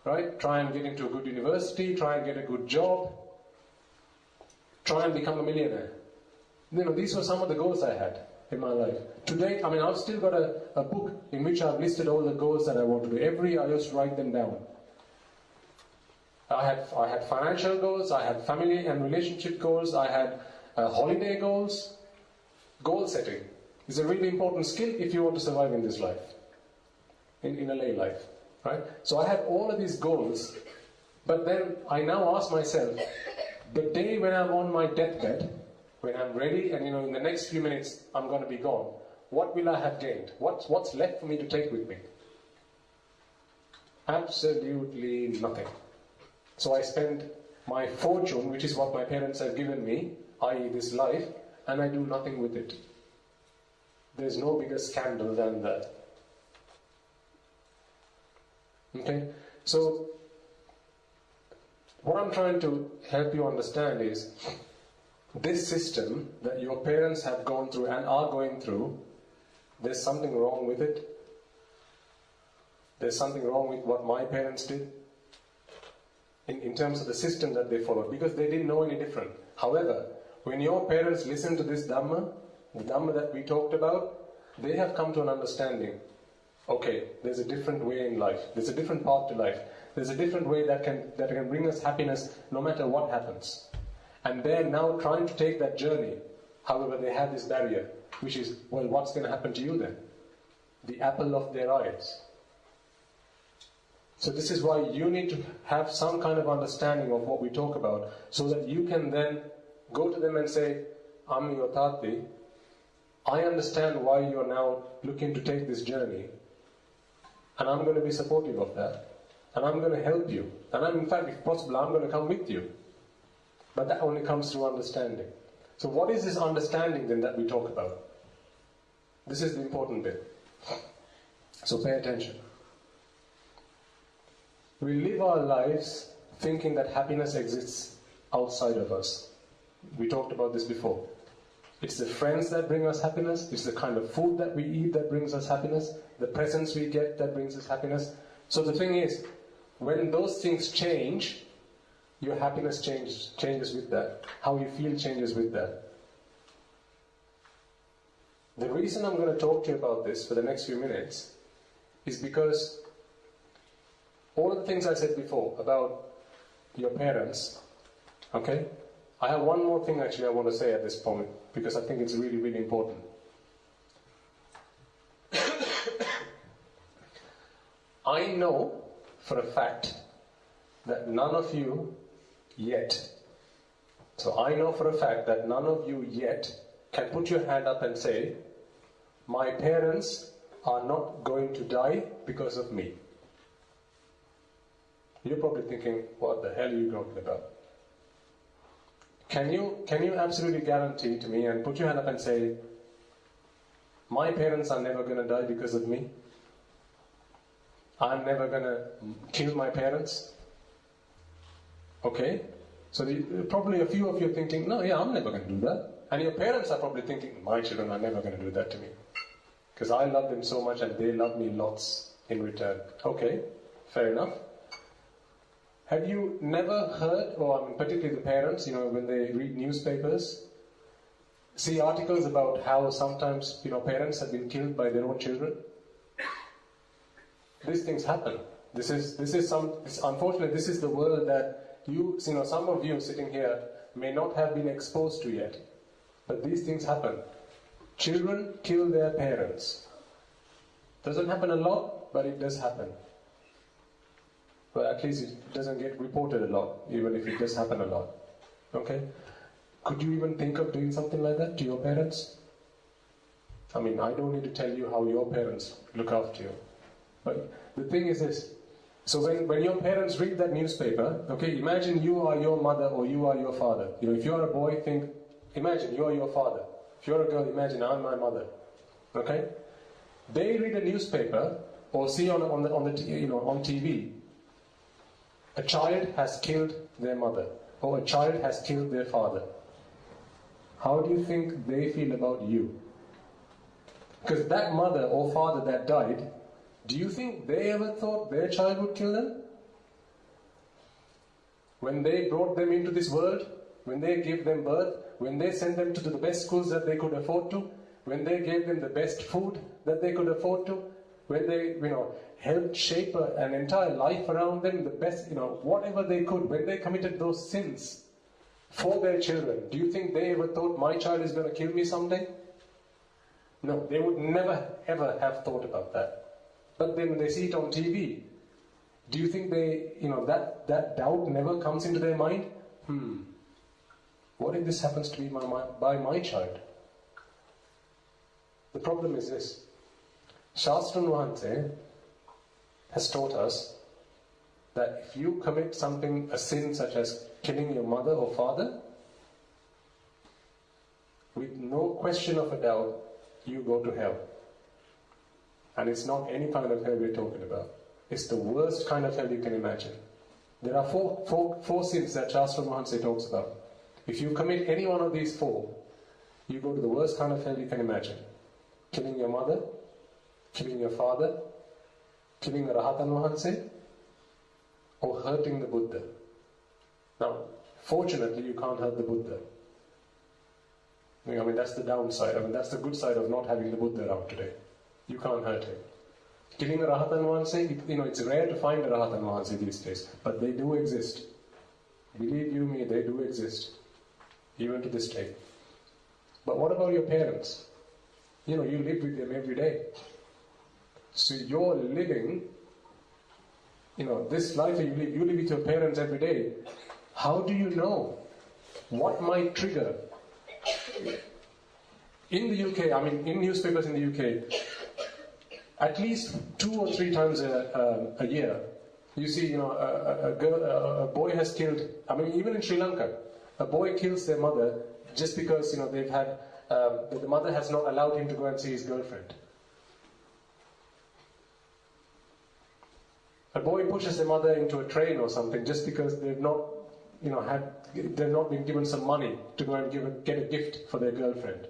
right? Try and get into a good university, try and get a good job, try and become a millionaire. These were some of the goals I had in my life. To date, I've still got a book in which I've listed all the goals that I want to do. Every year I used to write them down. I had financial goals, I had family and relationship goals, I had holiday goals. Goal setting is a really important skill if you want to survive in this life, in a lay life, right? So I had all of these goals, but then I now ask myself, The day when I'm on my deathbed, when I'm ready and in the next few minutes I'm going to be gone, what will I have gained? What's left for me to take with me? Absolutely nothing. So I spend my fortune, which is what my parents have given me, i.e. this life, and I do nothing with it. There's no bigger scandal than that. Okay? So, what I'm trying to help you understand is, this system that your parents have gone through and are going through, there's something wrong with it. There's something wrong with what my parents did in terms of the system that they followed, because they didn't know any different. However, when your parents listen to this Dhamma, the Dhamma that we talked about, they have come to an understanding. Okay, there's a different way in life. There's a different path to life. There's a different way that can bring us happiness no matter what happens. And they're now trying to take that journey. However, they have this barrier, which is, well, what's going to happen to you then? The apple of their eyes. So this is why you need to have some kind of understanding of what we talk about, so that you can then go to them and say, Ami or Tati, I understand why you're now looking to take this journey, and I'm going to be supportive of that, and I'm going to help you, and in fact, if possible, I'm going to come with you. But that only comes through understanding. So what is this understanding then that we talk about? This is the important bit. So pay attention. We live our lives thinking that happiness exists outside of us. We talked about this before. It's the friends that bring us happiness, it's the kind of food that we eat that brings us happiness, the presents we get that brings us happiness. So the thing is, when those things change, your happiness changes with that. How you feel changes with that. The reason I'm going to talk to you about this for the next few minutes is because all of the things I said before about your parents, okay? I have one more thing actually I want to say at this point, because I think it's really, really important. I know for a fact that none of you yet, so I know for a fact that none of you yet can put your hand up and say, my parents are not going to die because of me. You're probably thinking, what the hell are you talking about? Can you absolutely guarantee to me and put your hand up and say, my parents are never going to die because of me? I'm never going to kill my parents? Okay? So probably a few of you are thinking, no, yeah, I'm never going to do that. And your parents are probably thinking, my children are never going to do that to me. Because I love them so much and they love me lots in return. Okay, fair enough. Have you never heard, or particularly the parents, when they read newspapers, see articles about how sometimes, parents have been killed by their own children? These things happen. Unfortunately, this is the world that some of you sitting here may not have been exposed to yet. But these things happen. Children kill their parents. Doesn't happen a lot, but it does happen. But at least it doesn't get reported a lot, even if it does happen a lot. Okay? Could you even think of doing something like that to your parents? I don't need to tell you how your parents look after you. But the thing is this. So when your parents read that newspaper, okay, imagine you are your mother or you are your father. If you are a boy, imagine you are your father. If you're a girl, imagine I'm my mother. Okay? They read a newspaper or see on TV, a child has killed their mother, or a child has killed their father. How do you think they feel about you? Because that mother or father that died, do you think they ever thought their child would kill them? When they brought them into this world, when they gave them birth, when they sent them to the best schools that they could afford to, when they gave them the best food that they could afford to, when they, helped shape an entire life around them, the best, whatever they could, when they committed those sins for their children, do you think they ever thought my child is going to kill me someday? No, they would never ever have thought about that. But then when they see it on TV, do you think they, that doubt never comes into their mind? What if this happens to be by my child? The problem is this. Shastran Vahanse has taught us that if you commit something, a sin such as killing your mother or father, with no question of a doubt, you go to hell. And it's not any kind of hell we're talking about. It's the worst kind of hell you can imagine. There are four sins that Shastra Mahanse talks about. If you commit any one of these four, you go to the worst kind of hell you can imagine. Killing your mother, killing your father, killing the Rahatan Mahanse, or hurting the Buddha. Now, fortunately, you can't hurt the Buddha. I mean, that's the downside. I mean, that's the good side of not having the Buddha around today. You can't hurt him. Killing a Rahatan Mahanse, it's rare to find a Rahatan Mahanse these days, but they do exist. Believe you me, they do exist, even to this day. But what about your parents? You live with them every day. So you're living, this life you live with your parents every day. How do you know what might trigger? In the UK, in newspapers in the UK, at least 2 or 3 times a year, you see, a boy has killed. Even in Sri Lanka, a boy kills their mother just because they've had the mother has not allowed him to go and see his girlfriend. A boy pushes their mother into a train or something just because they've not, they've not been given some money to go and get a gift for their girlfriend.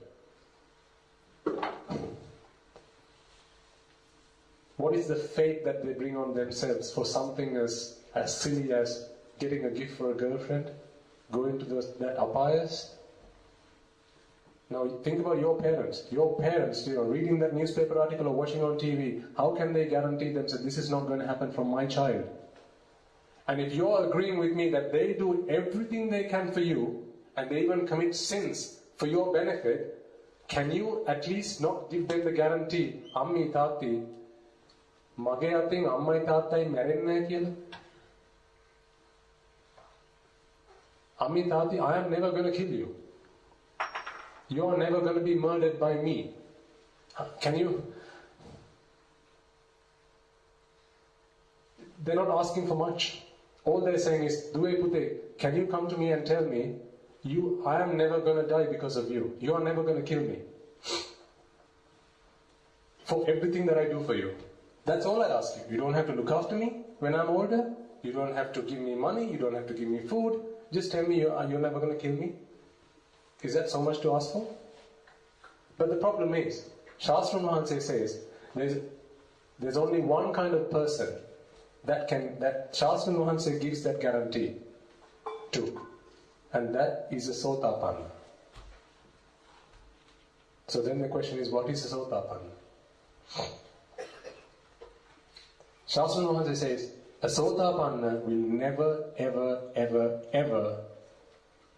What is the fate that they bring on themselves for something as silly as getting a gift for a girlfriend? Going to that apayas? Now think about your parents. Your parents, reading that newspaper article or watching on TV, how can they guarantee themselves this is not going to happen from my child? And if you're agreeing with me that they do everything they can for you, and they even commit sins for your benefit, can you at least not give them the guarantee, Ammi Tati, Mage atin ammai tattai marenne kiyala? Ammi Tati, I am never going to kill you. You are never going to be murdered by me. Can you? They're not asking for much. All they're saying is, Due Pute, can you come to me and tell me, I am never going to die because of you. You are never going to kill me. For everything that I do for you. That's all I ask you. You don't have to look after me when I'm older. You don't have to give me money. You don't have to give me food. Just tell me you're never going to kill me. Is that so much to ask for? But the problem is, Shastra Mahanse says, there's only one kind of person that Shastra Mahanse gives that guarantee to. And that is a Sotapanna. So then the question is, what is a Sotapanna? Shastra Mahanse says, a Sotapanna will never, ever, ever, ever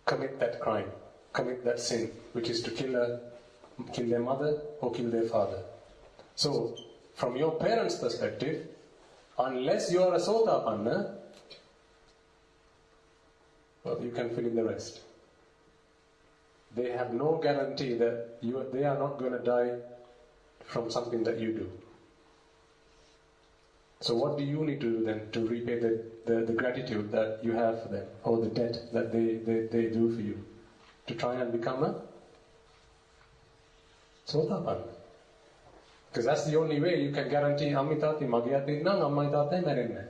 commit that crime, commit that sin, which is to kill their mother or kill their father. So, from your parents' perspective, unless you are a Sotapanna, well, you can fill in the rest. They have no guarantee that they are not going to die from something that you do. So what do you need to do then to repay the gratitude that you have for them, or the debt that they do for you, to try and become a Sotapanna? Because that's the only way you can guarantee Ammi Tati mage atin nan ammai tattai marenne.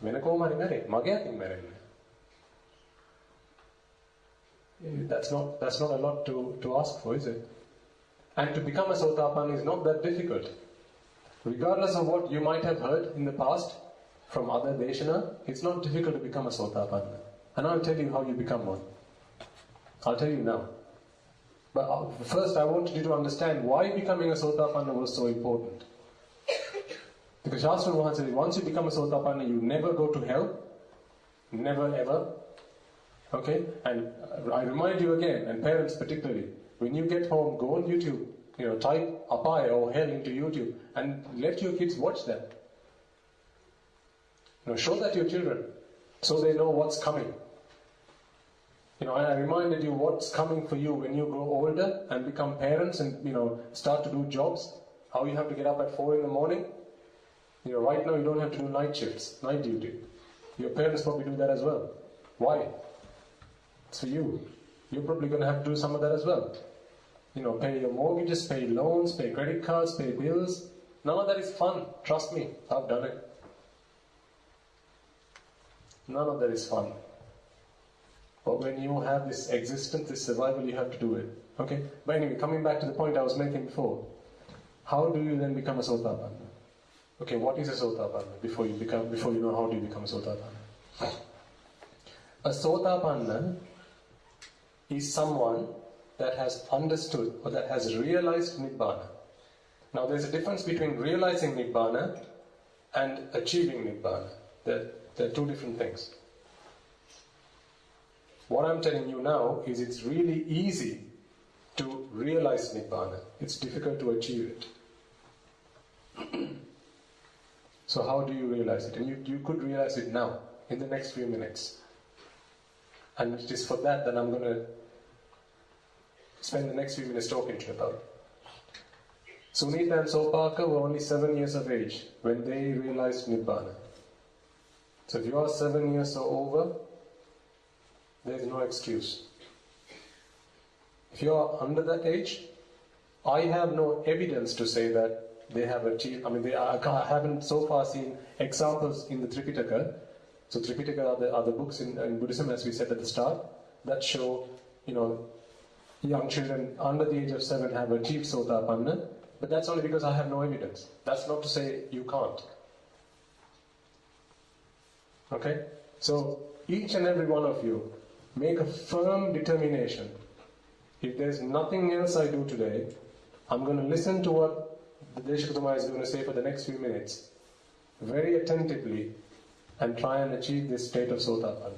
Vena komari mare mage atin marenne. That's not a lot to ask for, is it? And to become a Sotapanna is not that difficult. Regardless of what you might have heard in the past from other Deshana, it's not difficult to become a Sotapanna. And I'll tell you how you become one. I'll tell you now. But first I want you to understand why becoming a Sotapanna was so important. Because Shastra Mahan says, once you become a Sotapanna, you never go to hell. Never ever. Okay? And I remind you again, and parents particularly, when you get home, go on YouTube. Type Apaya or hell into YouTube and let your kids watch that. Show that to your children so they know what's coming. I reminded you what's coming for you when you grow older and become parents and, start to do jobs. How you have to get up at 4 in the morning. Right now you don't have to do night shifts, night duty. Your parents probably do that as well. Why? It's for you. You're probably going to have to do some of that as well. Pay your mortgages, pay loans, pay credit cards, pay bills. None of that is fun. Trust me, I've done it. None of that is fun. But when you have this existence, this survival, you have to do it. Okay? But anyway, coming back to the point I was making before. How do you then become a Sotapanna? Okay, what is a Sotapanna before you know how do you become a Sotapanna? A Sotapanna is someone that has understood or that has realized Nibbana. Now there's a difference between realizing Nibbana and achieving Nibbana. They're two different things. What I'm telling you now is it's really easy to realize Nibbana. It's difficult to achieve it. So how do you realize it? And you could realize it now, in the next few minutes. And it is for that I'm going to spend the next few minutes talking to you about. Sunita and Sopaka were only 7 years of age when they realized Nibbana. So if you are 7 years or over, there is no excuse. If you are under that age, I have no evidence to say that they have achieved. I haven't so far seen examples in the Tripitaka. So Tripitaka are the books in Buddhism, as we said at the start, that show, young children under the age of 7 have achieved Sotapanna. But that's only because I have no evidence. That's not to say you can't. Okay? So each and every one of you, make a firm determination. If there's nothing else I do today, I'm going to listen to what the Deshakatuma is going to say for the next few minutes, very attentively, and try and achieve this state of Sotapanna.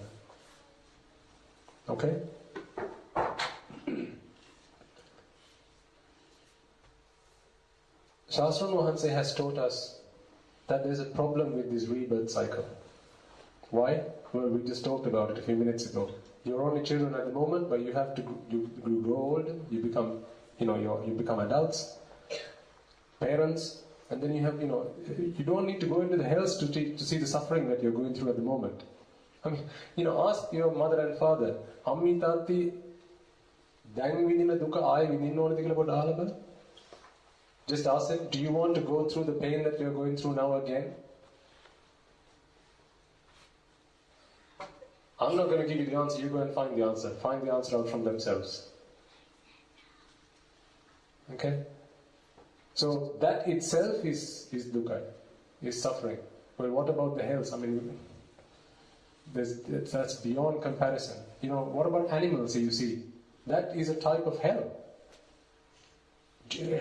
Okay? Shastra Mohanse has taught us that there's a problem with this rebirth cycle. Why? Well, we just talked about it a few minutes ago. You're only children at the moment, but you have to you grow old. You become, you become adults, parents, and then you have, you don't need to go into the hells to see the suffering that you're going through at the moment. Ask your mother and father, Ammi Tati, දැන් විඳින දුක ආයෙ විඳින්න ඕනද කියලා පොඩ්ඩක් අහලා බලන්න. Just ask them, do you want to go through the pain that you're going through now again? I'm not going to give you the answer, you go and find the answer. Find the answer out from themselves. Okay? So that itself is dukkha, is suffering. Well, what about the hells? That's beyond comparison. What about animals you see? That is a type of hell.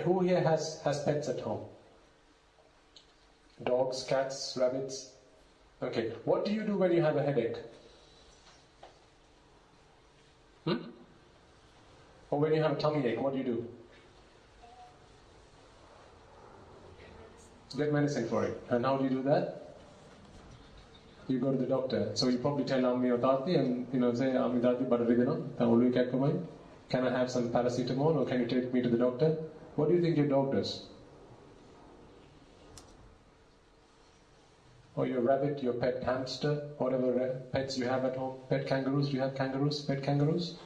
Who here has pets at home? Dogs, cats, rabbits? Okay, what do you do when you have a headache? Or when you have a tummy ache, what do? Get medicine for it. And how do you do that? You go to the doctor. So you probably tell Ammi or Tati and say, Ammi Tati, can I have some paracetamol or can you take me to the doctor? What do you think your dog does? Or your rabbit, your pet hamster, whatever pets you have at home. Pet kangaroos, do you have kangaroos? Pet kangaroos?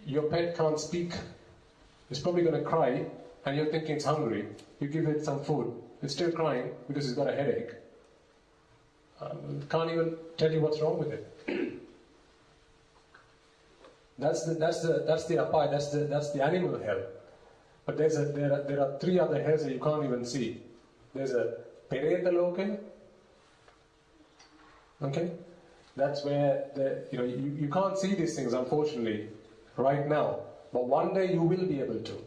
Your pet can't speak. It's probably going to cry and you're thinking it's hungry. You give it some food. It's still crying because it's got a headache. Can't even tell you what's wrong with it. That's the apai, that's the animal hell. But there are 3 other hells that you can't even see. There's a Pereta Loka. Okay? That's where you can't see these things, unfortunately, right now. But one day you will be able to.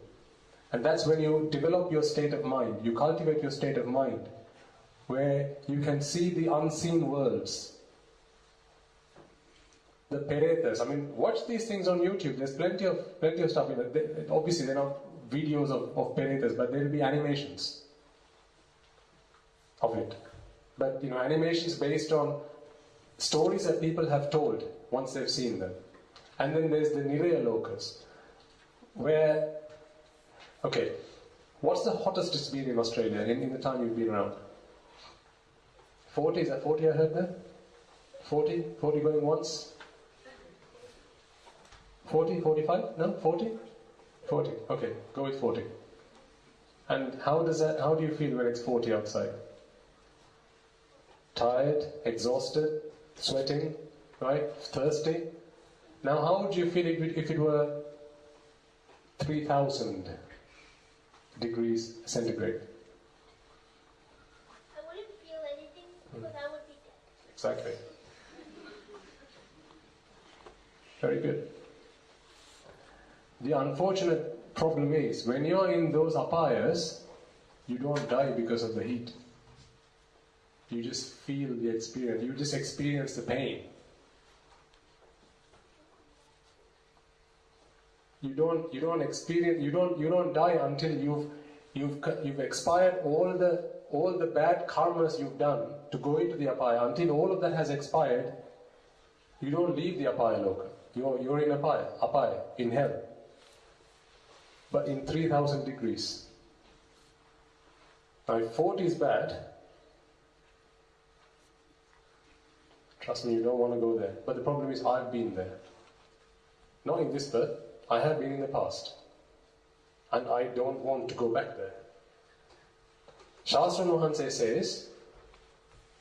And that's when you develop your state of mind. You cultivate your state of mind, where you can see the unseen worlds. The Peretas. Watch these things on YouTube. There's plenty of stuff. Obviously, they're not videos of Peretas, but there will be animations of it. But animations based on stories that people have told once they've seen them. And then there's the Niraya Lokas, where, okay, what's the hottest it's been in Australia in the time you've been around? 40, is that 40 I heard there? 40? 40 going once? 40, 45? No? 40? 40, okay, go with 40. And how do you feel when it's 40 outside? Tired, exhausted, sweating, right? Thirsty. Now how would you feel if it were 3,000 degrees centigrade? I wouldn't feel anything because I would be dead. Exactly. Very good. The unfortunate problem is, when you're in those apayas, you don't die because of the heat. You just feel the experience. You just experience the pain. You don't die until you've expired all the bad karmas you've done to go into the apaya. Until all of that has expired, you don't leave the apaya loka. You're in apaya, in hell. But in 3,000 degrees. Now if 40 is bad, trust me, you don't want to go there. But the problem is, I've been there. Not in this birth, I have been in the past. And I don't want to go back there. Shastra Nuhanse says,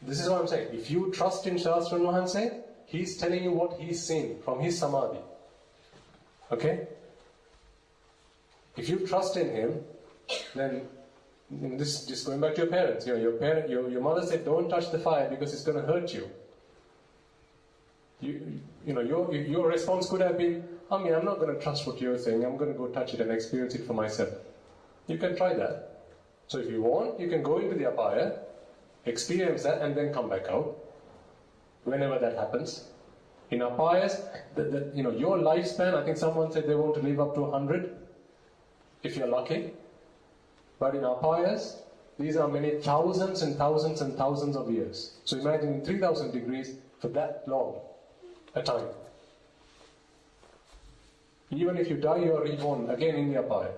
this is what I'm saying, if you trust in Shastra Nuhanse, he's telling you what he's seen from his samadhi. Okay? If you trust in him, then this just going back to your parents. Your mother said, don't touch the fire because it's going to hurt you. Your response could have been, I'm not going to trust what you're saying. I'm going to go touch it and experience it for myself. You can try that. So if you want, you can go into the apaya, experience that, and then come back out. Whenever that happens. In apayas, your lifespan, I think someone said they want to live up to 100, if you're lucky. But in apayas, these are many thousands and thousands and thousands of years. So imagine in 3,000 degrees for that long a time. Even if you die, you are reborn again in the apaya.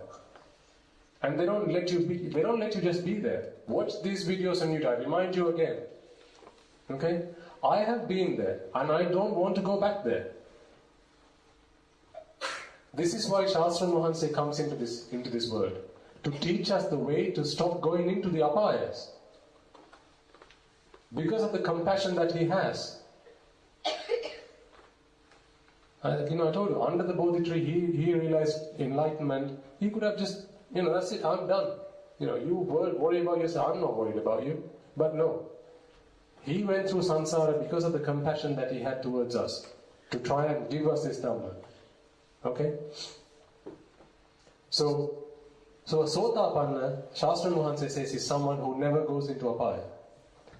And they don't let you just be there. Watch these videos on YouTube. I remind you again. Okay? I have been there and I don't want to go back there. This is why Shastra Nuhanse comes into this world. To teach us the way to stop going into the apayas. Because of the compassion that he has. I told you, under the Bodhi tree, he realized enlightenment. He could have just, that's it, I'm done. You worry about yourself, I'm not worried about you. But no. He went through samsara because of the compassion that he had towards us. To try and give us this Dhamma. Okay? So a Sotapanna, Shastra Nuhanse says, is someone who never goes into apaya.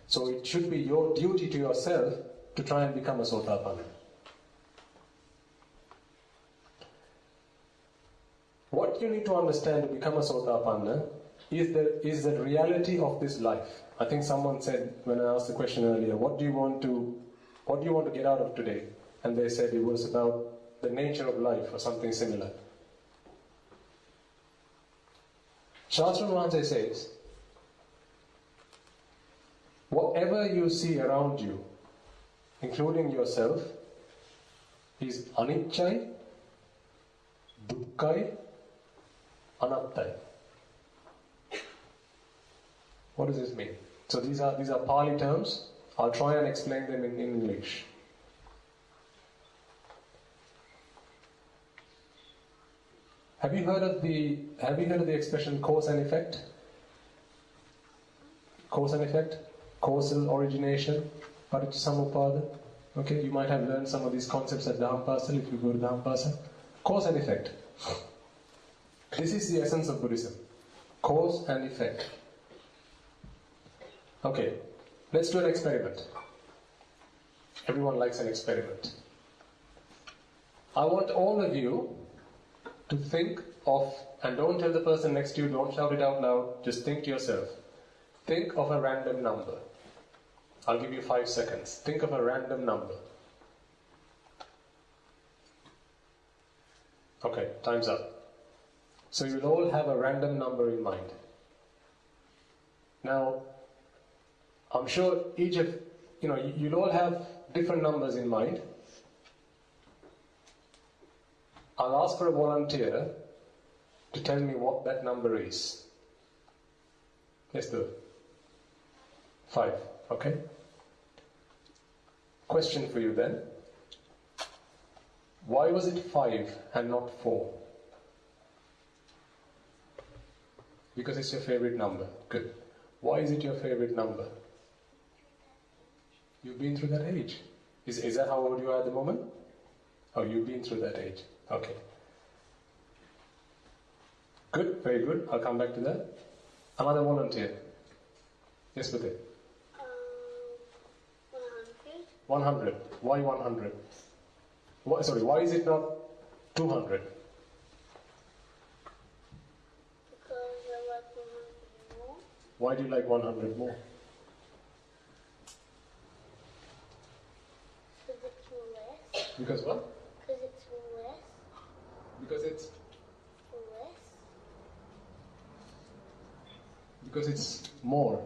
So it should be your duty to yourself to try and become a Sotapanna. What you need to understand to become a Sotapanna is the reality of this life. I think someone said, when I asked the question earlier, what do you want to get out of today? And they said it was about the nature of life or something similar. Shastra Nuhanse says, whatever you see around you, including yourself, is anicchai, dukkkai, anattai. What does this mean? So these are Pali terms. I'll try and explain them in English. Have you heard of the expression cause and effect? Cause and effect, causal origination, paticcasamuppada. Okay, you might have learned some of these concepts at Dhampasal if you go to Dhampasal. Cause and effect. This is the essence of Buddhism. Cause and effect. Okay, let's do an experiment. Everyone likes an experiment. I want all of you to think of, and don't tell the person next to you, don't shout it out loud, just think to yourself. Think of a random number. I'll give you 5 seconds. Think of a random number. Okay, time's up. So you will all have a random number in mind. Now, I'm sure each of, you'll all have different numbers in mind. I'll ask for a volunteer to tell me what that number is. Let's do it. 5, okay? Question for you then. Why was it 5 and not 4? Because it's your favorite number. Good. Why is it your favorite number? You've been through that age. Is that how old you are at the moment? Oh, you've been through that age. Okay. Good, very good. I'll come back to that. Another volunteer. Yes, Bhute. 100. 100. Why 100? Why is it not 200? Because I like 100 more. Why do you like 100 more? Because it's less. Because what? Because it's less. Because it's Less. because it's more.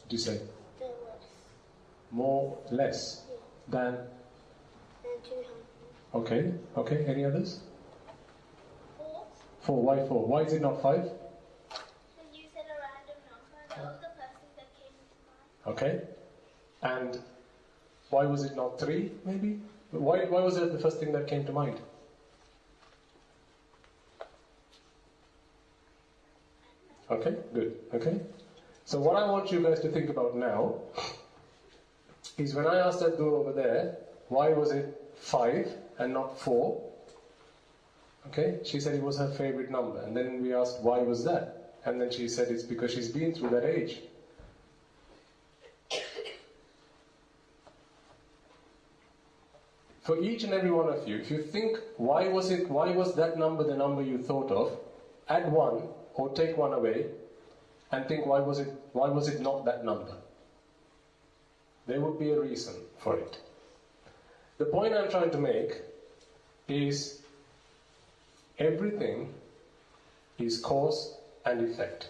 Did you say Than less. more, less than? Than 200. Okay. Okay. Any others? 4. 4. Why 4? Why is it not 5? So you said a random number. That was the first thing that came to mind. Okay. And why was it not 3? Maybe. Why was it the first thing that came to mind? Okay. Good. Okay. So what I want you guys to think about now is when I asked that girl over there, why was it 5 and not 4? Okay, she said it was her favorite number, and then we asked why was that, and then she said it's because she's been through that age. For each and every one of you, if you think why was that number the number you thought of, add 1 or take 1 away, and think why was it not that number? There would be a reason for it. The point I'm trying to make is everything is cause and effect.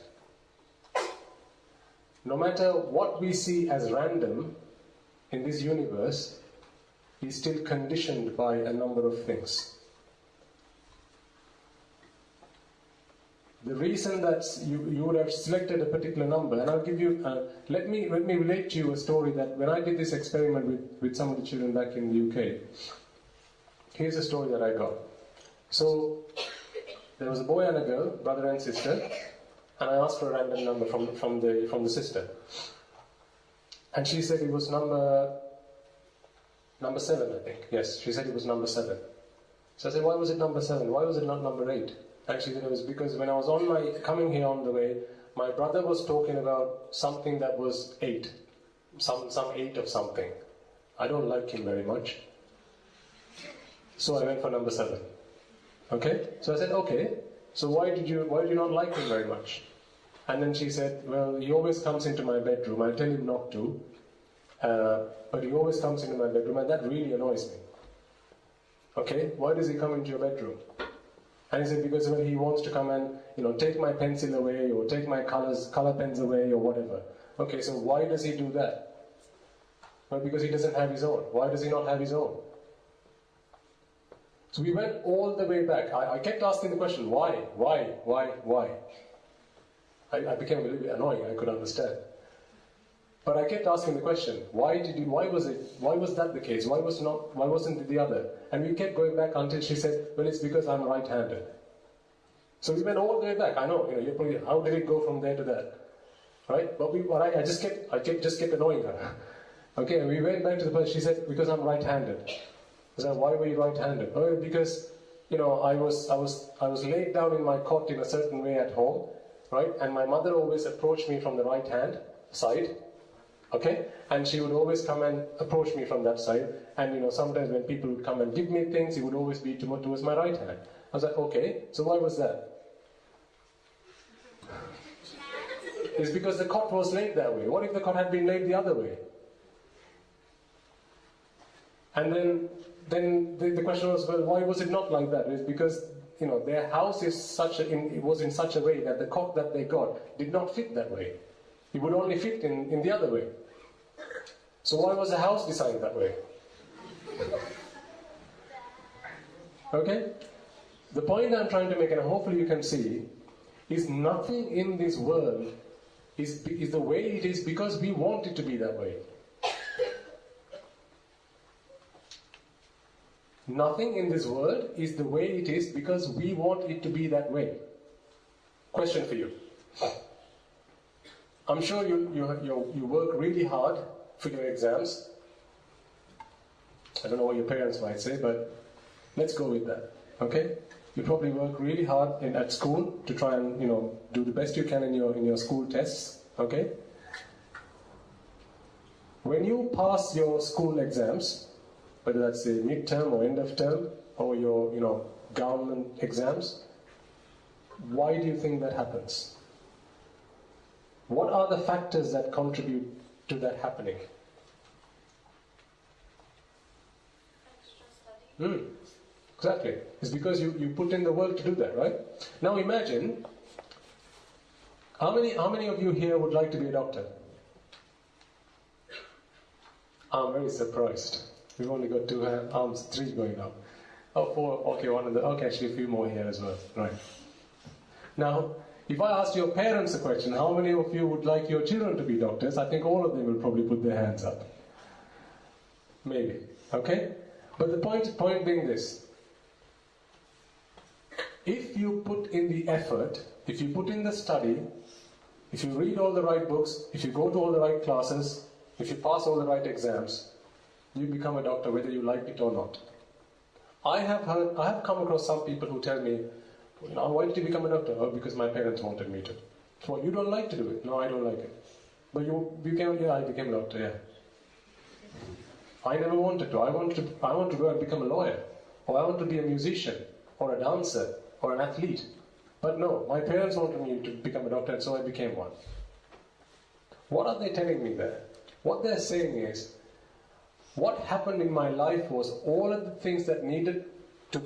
No matter what we see as random in this universe is still conditioned by a number of things. The reason that you would have selected a particular number, and I'll give you, let me relate to you a story that when I did this experiment with some of the children back in the UK, here's a story that I got. So, there was a boy and a girl, brother and sister, and I asked for a random number from the sister. And she said it was number 7, I think. Yes, she said it was number 7. So I said, why was it number 7? Why was it not number 8? Actually, it was because when I was coming here on the way, my brother was talking about something that was 8. Some 8 of something. I don't like him very much. So I went for number 7. Okay? So I said, okay, so why did you not like him very much? And then she said, well, he always comes into my bedroom. I tell him not to, but he always comes into my bedroom, and that really annoys me. Okay? Why does he come into your bedroom? And he said, because when he wants to come and, take my pencil away, or take my color pens away, or whatever. Okay, so why does he do that? Well, because he doesn't have his own. Why does he not have his own? So we went all the way back. I kept asking the question, why? I became a little bit annoying, I could understand. But I kept asking the question, why was that the case? Why wasn't it the other? And we kept going back until she said, well, it's because I'm right-handed. So we went all the way back. I know, you're probably, how did it go from there to that? Right? But I just kept annoying her. Okay, and we went back to the person, she said, because I'm right-handed. I said, why were you right-handed? Oh, because, I was laid down in my cot in a certain way at home, right? And my mother always approached me from the right-hand side. Okay? And she would always come and approach me from that side. And, sometimes when people would come and give me things, it would always be towards my right hand. I was like, okay, so why was that? It's because the cot was laid that way. What if the cot had been laid the other way? And then the question was, well, why was it not like that? It's because their house was in such a way that the cock that they got did not fit that way. It would only fit in the other way. So why was the house designed that way? Okay? The point I'm trying to make, and hopefully you can see, is nothing in this world is the way it is because we want it to be that way. Nothing in this world is the way it is because we want it to be that way. Question for you. I'm sure you work really hard for your exams. I don't know what your parents might say, but let's go with that. Okay? You probably work really hard at school to try and do the best you can in your school tests. Okay? When you pass your school exams, whether that's the midterm or end of term or your government exams, why do you think that happens? What are the factors that contribute to that happening? Extra study. Exactly. It's because you put in the work to do that, right? Now imagine, how many of you here would like to be a doctor? I'm very surprised. We've only got 2 arms, 3 going up. Oh, 4, okay, okay, actually a few more here as well, right. Now, if I asked your parents a question, how many of you would like your children to be doctors? I think all of them will probably put their hands up. Maybe, okay? But the point being this. If you put in the effort, if you put in the study, if you read all the right books, if you go to all the right classes, if you pass all the right exams, you become a doctor whether you like it or not. I have come across some people who tell me, why did you become a doctor? Oh, because my parents wanted me to. So you don't like to do it? No, I don't like it. But I became a doctor, yeah. I never wanted to. I want to go and become a lawyer. Or I want to be a musician, or a dancer, or an athlete. But no, my parents wanted me to become a doctor, and so I became one. What are they telling me there? What they're saying is, what happened in my life was all of the things that needed to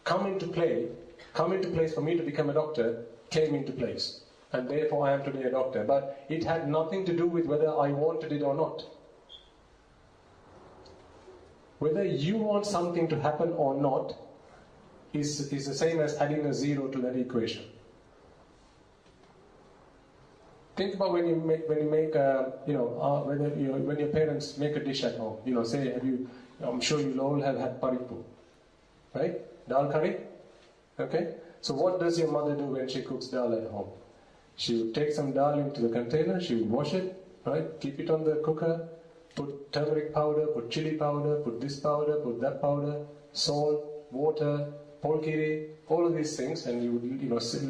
come into place for me to become a doctor came into place. And therefore I am today a doctor. But it had nothing to do with whether I wanted it or not. Whether you want something to happen or not is the same as adding a 0 to that equation. Think about when your parents make a dish at home. I'm sure you all have had paripu, right? Dal curry. Okay. So what does your mother do when she cooks dal at home? She would take some dal into the container. She would wash it, right? Keep it on the cooker. Put turmeric powder. Put chili powder. Put this powder. Put that powder. Salt, water, polkiri, all of these things, and you would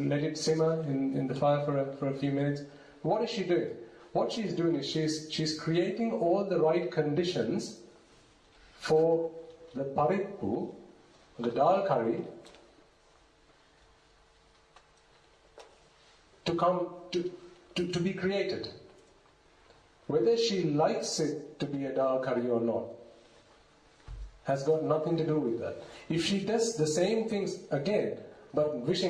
let it simmer in the fire for a few minutes. What is she doing? What she's doing is she's creating all the right conditions for the parippu, the dal curry, to come to be created. Whether she likes it to be a dal curry or not has got nothing to do with that. If she does the same things again, but I wish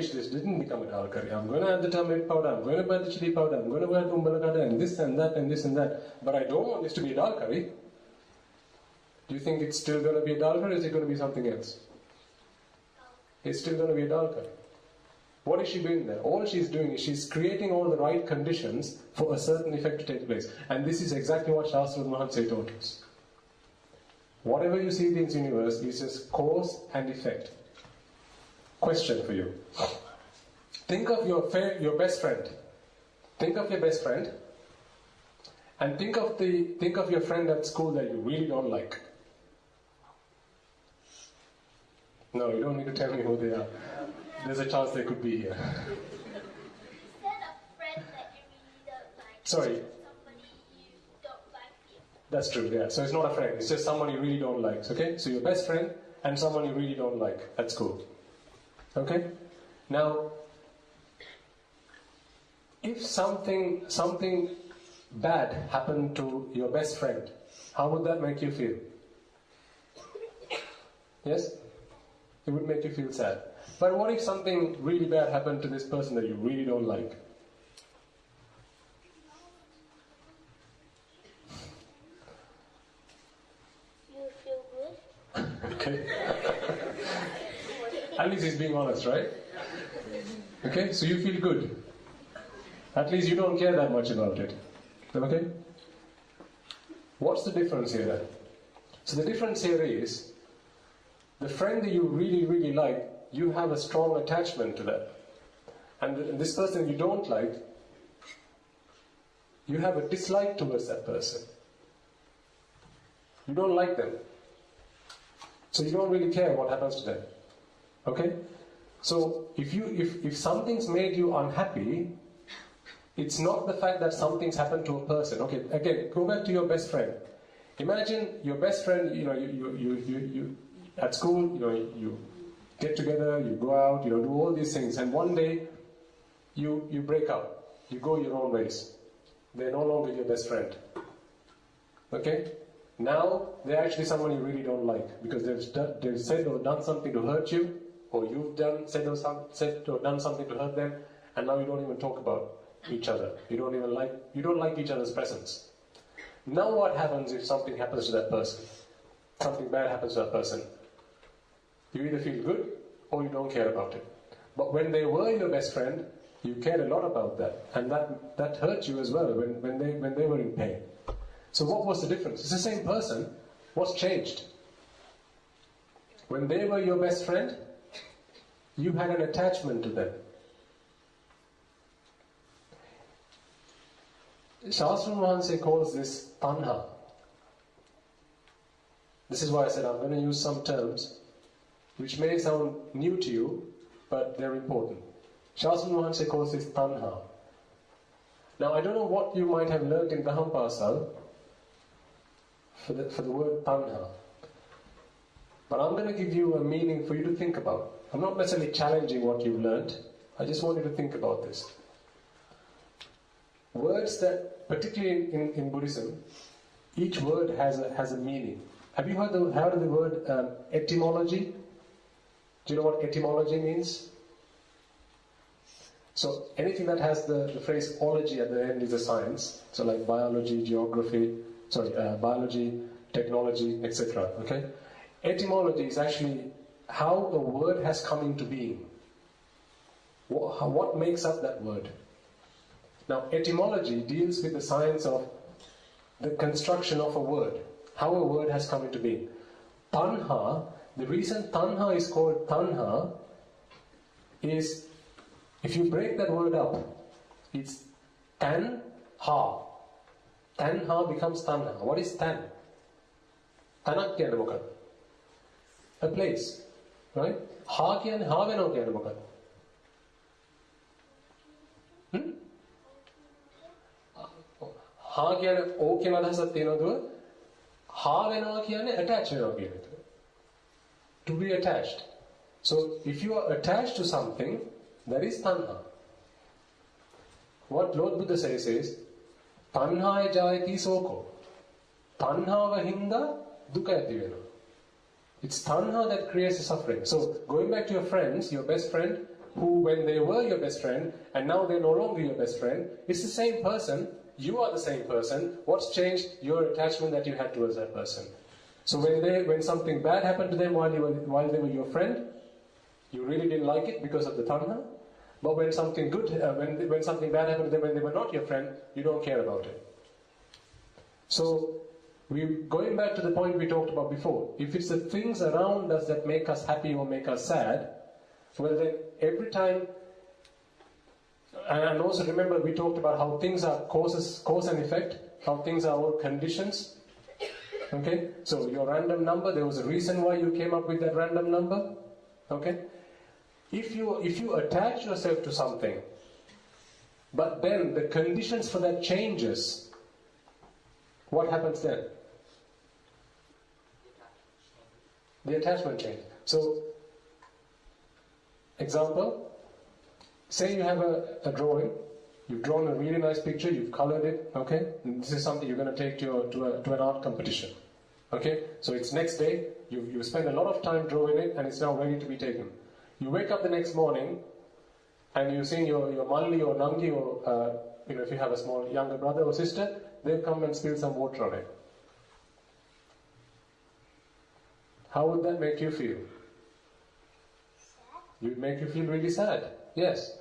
this didn't become a dal curry. I'm going to add the turmeric powder, I'm going to add the chili powder, I'm going to add umbalagada and this and that and this and that. But I don't want this to be a dal curry. Do you think it's still going to be a dal curry or is it going to be something else? It's still going to be a dal curry. What is she doing there? All she's doing is she's creating all the right conditions for a certain effect to take place. And this is exactly what Shastra Mahatse taught us. Whatever you see in this universe is just cause and effect. Question for you. Think of your best friend. Think of your best friend, and think of your friend at school that you really don't like. No, you don't need to tell me who they are. There's a chance they could be here. Is that a friend that you really don't like? Sorry. Somebody you don't like you. That's true, yeah. So it's not a friend, it's just someone you really don't like. Okay? So your best friend and someone you really don't like at school. Okay? Now, if something bad happened to your best friend, how would that make you feel? Yes? It would make you feel sad. But what if something really bad happened to this person that you really don't like? You feel good. Okay. At least he's being honest, right? Okay, so you feel good. At least you don't care that much about it. Okay? What's the difference here then? So the difference here is, the friend that you really, really like, you have a strong attachment to that. And this person you don't like, you have a dislike towards that person. You don't like them. So you don't really care what happens to them. Okay? So if something's made you unhappy, it's not the fact that something's happened to a person. Okay, again, go back to your best friend. Imagine your best friend, you at school, you get together, you go out, do all these things, and one day you break up, you go your own ways. They're no longer your best friend. Okay? Now they're actually someone you really don't like because they've said or done something to hurt you, or you've said or done something to hurt them, and now you don't even talk about each other. You don't like each other's presence. Now what happens if something happens to that person? Something bad happens to that person. You either feel good or you don't care about it. But when they were your best friend, you cared a lot about that, and that hurt you as well when they were in pain. So what was the difference? It's the same person. What's changed? When they were your best friend, you had an attachment to them. Shastra Mahanse calls this tanha. This is why I said I'm going to use some terms which may sound new to you, but they're important. Shastra Mahanse calls this tanha. Now I don't know what you might have learnt in Dahampasal for the word tanha, but I'm going to give you a meaning for you to think about. I'm not necessarily challenging what you've learnt, I just want you to think about this. Words that, particularly in Buddhism, each word has a meaning. Have you heard the word etymology? Do you know what etymology means? So anything that has the phrase ology at the end is a science. So like biology, biology, technology, etc. Okay? Etymology is actually how a word has come into being. What makes up that word? Now, etymology deals with the science of the construction of a word, how a word has come into being. Tanha, the reason tanha is called tanha is, if you break that word up, it's tan-ha. Tan-ha becomes tanha. What is tan? Tanak kiyane mokad? A place, right? Ha kiyane ha veno kiyane mokad? Ha කියන්නේ ඕ කියන අදහසක් තියෙනවද? හා වෙනවා කියන්නේ attach වෙනවා කියන එක. To be attached. So if you are attached to something, that is tanha. What Lord Buddha says is, tanhāya jāyati soko. Tanhāva hinda dukkha ඇති වෙනවා. It's tanha that creates the suffering. So going back to your friends, your best friend, who when they were your best friend and now they're no longer your best friend, it's the same person. You are the same person. What's changed? Your attachment that you had towards that person. So when something bad happened to them while they were your friend, you really didn't like it because of the tanha. But when something good, when something bad happened to them when they were not your friend, you don't care about it. So going back to the point we talked about before, if it's the things around us that make us happy or make us sad, well then every time. And also remember, we talked about how things are cause and effect, how things are all conditions. Okay? So your random number, there was a reason why you came up with that random number. Okay? If you attach yourself to something, but then the conditions for that changes, what happens then? The attachment changes. So, example, say you have a drawing, you've drawn a really nice picture, you've colored it, okay? And this is something you're going to take to an art competition. Okay? So it's next day, you spend a lot of time drawing it, and it's now ready to be taken. You wake up the next morning, and you see your Malli or Nangi, or if you have a small younger brother or sister, they'll come and spill some water on it. How would that make you feel? It would make you feel really sad. Yes.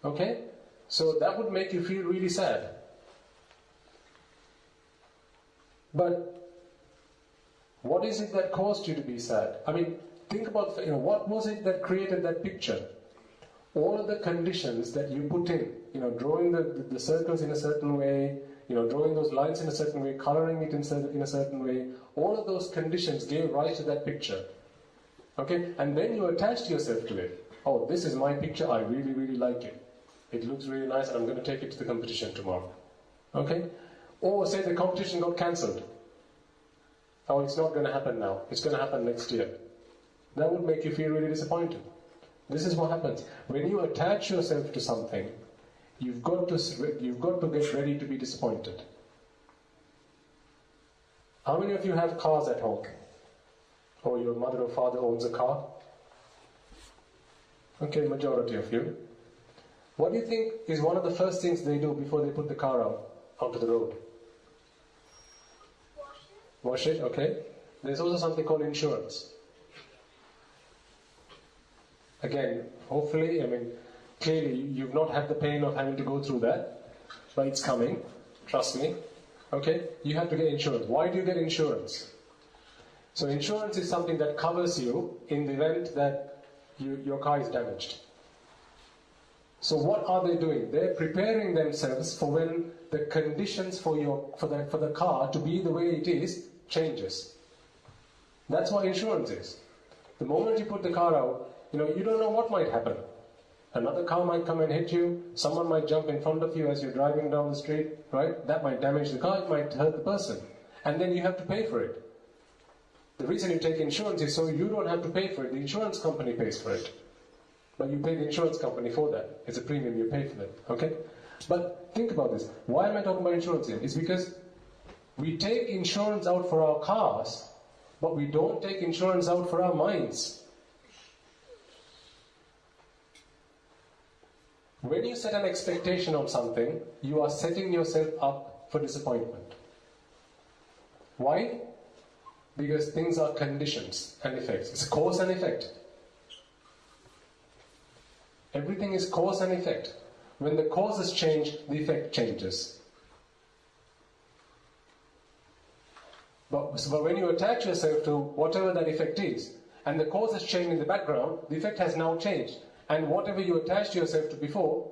Okay? So that would make you feel really sad. But what is it that caused you to be sad? I mean, think about, what was it that created that picture? All of the conditions that you put in, drawing the circles in a certain way, drawing those lines in a certain way, coloring it in a certain way, all of those conditions gave rise to that picture. Okay? And then you attached yourself to it. Oh, this is my picture, I really, really like it. It looks really nice and I'm going to take it to the competition tomorrow. Okay? Or say the competition got cancelled. Oh, it's not going to happen now. It's going to happen next year. That would make you feel really disappointed. This is what happens. When you attach yourself to something, you've got to get ready to be disappointed. How many of you have cars at home? Or your mother or father owns a car? Okay, majority of you. What do you think is one of the first things they do before they put the car out onto the road? Wash it, okay. There's also something called insurance. Again, hopefully, clearly you've not had the pain of having to go through that, but it's coming, trust me. Okay, you have to get insurance. Why do you get insurance? So insurance is something that covers you in the event that your car is damaged. So what are they doing? They're preparing themselves for when the conditions for the car to be the way it is changes. That's what insurance is. The moment you put the car out, you don't know what might happen. Another car might come and hit you, someone might jump in front of you as you're driving down the street, right? That might damage the car, it might hurt the person. And then you have to pay for it. The reason you take insurance is so you don't have to pay for it, the insurance company pays for it. But you pay the insurance company for that. It's a premium you pay for that, okay? But think about this. Why am I talking about insurance here? It's because we take insurance out for our cars, but we don't take insurance out for our minds. When you set an expectation on something, you are setting yourself up for disappointment. Why? Because things are conditions and effects. It's cause and effect. Everything is cause and effect. When the causes change, the effect changes. But when you attach yourself to whatever that effect is, and the cause has changed in the background, the effect has now changed. And whatever you attached yourself to before,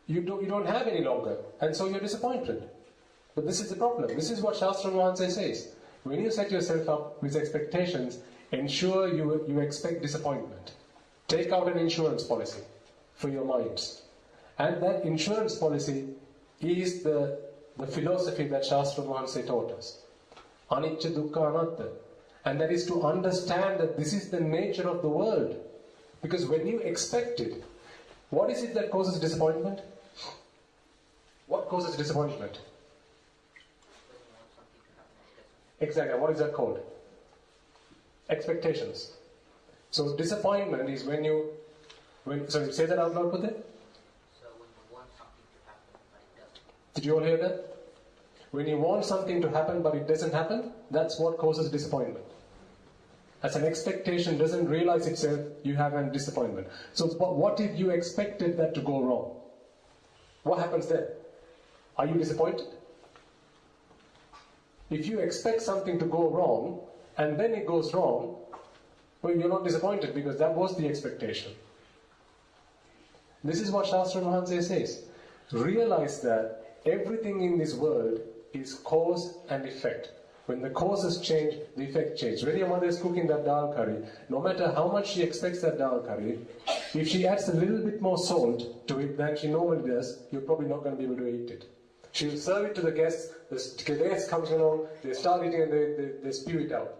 you don't have any longer. And so you're disappointed. But this is the problem. This is what Shastra Mahanse says. When you set yourself up with expectations, ensure you expect disappointment. Take out an insurance policy for your minds. And that insurance policy is the philosophy that Shastra Mahanse taught us. Anicca dukkha anatta. And that is to understand that this is the nature of the world. Because when you expect it, what is it that causes disappointment? What causes disappointment? Exactly, what is that called? Expectations. So disappointment is sorry, say that out loud with it. So when you want something to happen but it doesn't. Did you all hear that? When you want something to happen but it doesn't happen, that's what causes disappointment. As an expectation doesn't realize itself, you have a disappointment. So but what if you expected that to go wrong? What happens then? Are you disappointed? If you expect something to go wrong, and then it goes wrong, well, you're not disappointed because that was the expectation. This is what Shastra Mahanse says. Realize that everything in this world is cause and effect. When the causes change, the effect changes. When your mother is cooking that dal curry, no matter how much she expects that dal curry, if she adds a little bit more salt to it than she normally does, you're probably not going to be able to eat it. She'll serve it to the guests, the guest comes along, they start eating and they spew it out.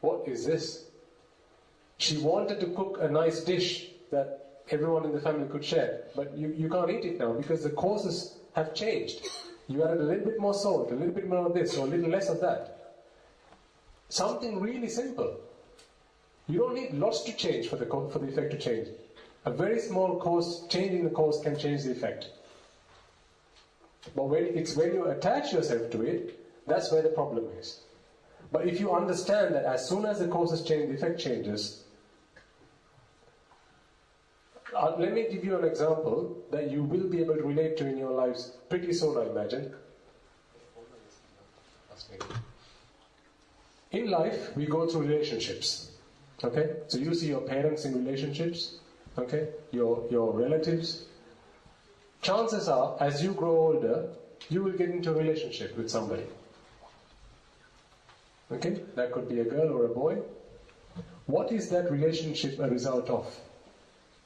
What is this? She wanted to cook a nice dish that everyone in the family could share, but you can't eat it now because the causes have changed. You added a little bit more salt, a little bit more of this, or a little less of that. Something really simple. You don't need lots to change for the effect to change. A very small change in the cause can change the effect. But when you attach yourself to it, that's where the problem is. But if you understand that as soon as the causes change, the effect changes. Let me give you an example that you will be able to relate to in your lives pretty soon, I imagine. In life, we go through relationships. Okay? So you see your parents in relationships, okay? Your relatives. Chances are, as you grow older, you will get into a relationship with somebody. Okay? That could be a girl or a boy. What is that relationship a result of?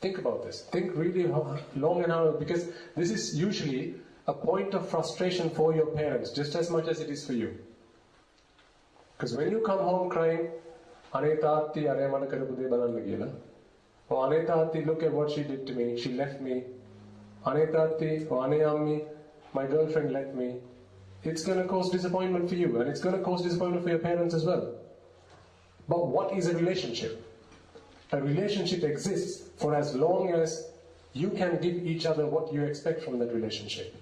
Think about this. Think really long and hard, because this is usually a point of frustration for your parents, just as much as it is for you. Because when you come home crying, "Ane taatti, are mana karapu de balanna kiyala," or "Ane taatti, look at what she did to me, she left me," "Ane taatti," or "Ane ammi, my girlfriend left me," it's going to cause disappointment for you, and it's going to cause disappointment for your parents as well. But what is a relationship? A relationship exists for as long as you can give each other what you expect from that relationship.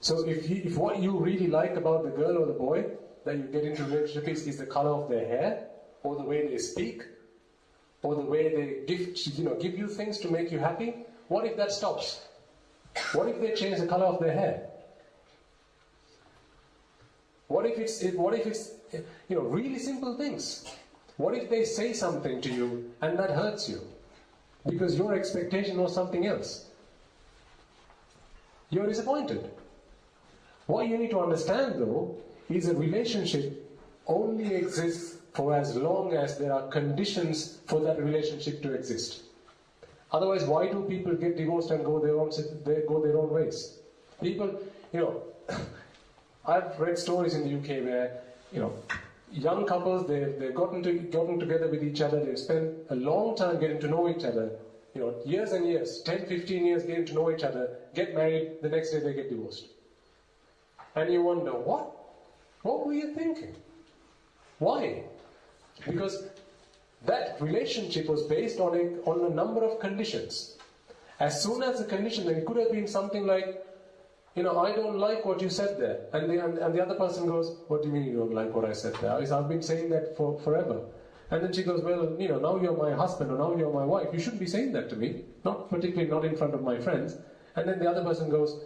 So if what you really like about the girl or the boy that you get into a relationship is the color of their hair, or the way they speak, or the way they give you things to make you happy, what if that stops? What if they change the color of their hair? What if it's really simple things? What if they say something to you and that hurts you because your expectation was something else? You're disappointed. What you need to understand, though, is a relationship only exists for as long as there are conditions for that relationship to exist. Otherwise, why do people get divorced and go their own ways? People, I've read stories in the UK where, young couples, they've gotten together with each other, they've spent a long time getting to know each other, years and years, 10, 15 years getting to know each other, get married, the next day they get divorced. And you wonder, what? What were you thinking? Why? Because that relationship was based on a number of conditions. As soon as the condition, then it could have been something like, I don't like what you said there. And the other person goes, "What do you mean you don't like what I said there? I've been saying that for forever." And then she goes, "Well, now you're my husband or now you're my wife. You shouldn't be saying that to me. Particularly not in front of my friends." And then the other person goes,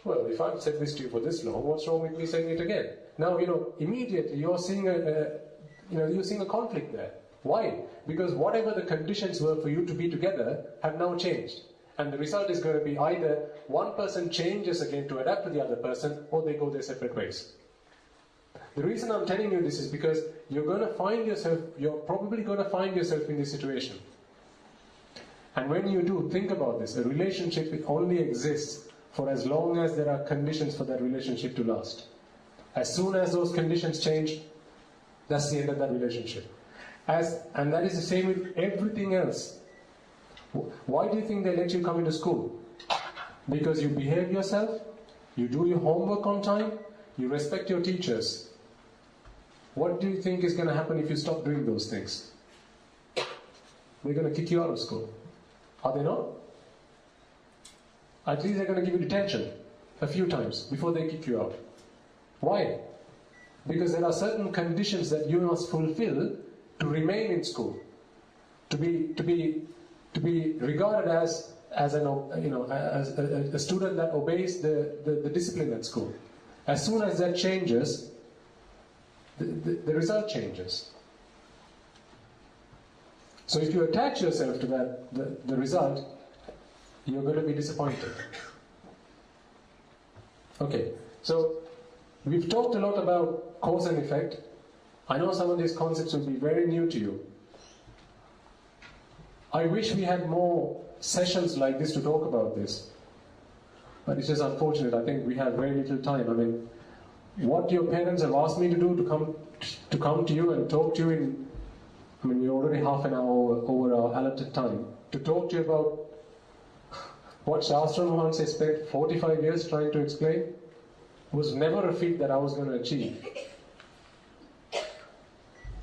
"Well, if I've said this to you for this long, what's wrong with me saying it again?" Now, immediately you're seeing a conflict there. Why? Because whatever the conditions were for you to be together have now changed. And the result is going to be either one person changes again to adapt to the other person, or they go their separate ways. The reason I'm telling you this is because you're probably going to find yourself in this situation. And when you do, think about this. A relationship only exists for as long as there are conditions for that relationship to last. As soon as those conditions change, that's the end of that relationship. And that is the same with everything else. Why do you think they let you come into school? Because you behave yourself, you do your homework on time, you respect your teachers. What do you think is going to happen if you stop doing those things? They're going to kick you out of school. Are they not? At least they're going to give you detention a few times before they kick you out. Why? Because there are certain conditions that you must fulfill to remain in school, to be regarded as a student that obeys the discipline at school. As soon as that changes, the result changes. So if you attach yourself to the result, you're going to be disappointed. Okay, so we've talked a lot about cause and effect. I know some of these concepts will be very new to you. I wish we had more sessions like this to talk about this. But it's just unfortunate. I think we have very little time. I mean, what your parents have asked me to do to come to you and talk to you we're already half an hour over our allotted time, to talk to you about what Shastra Mohan spent 45 years trying to explain was never a feat that I was going to achieve.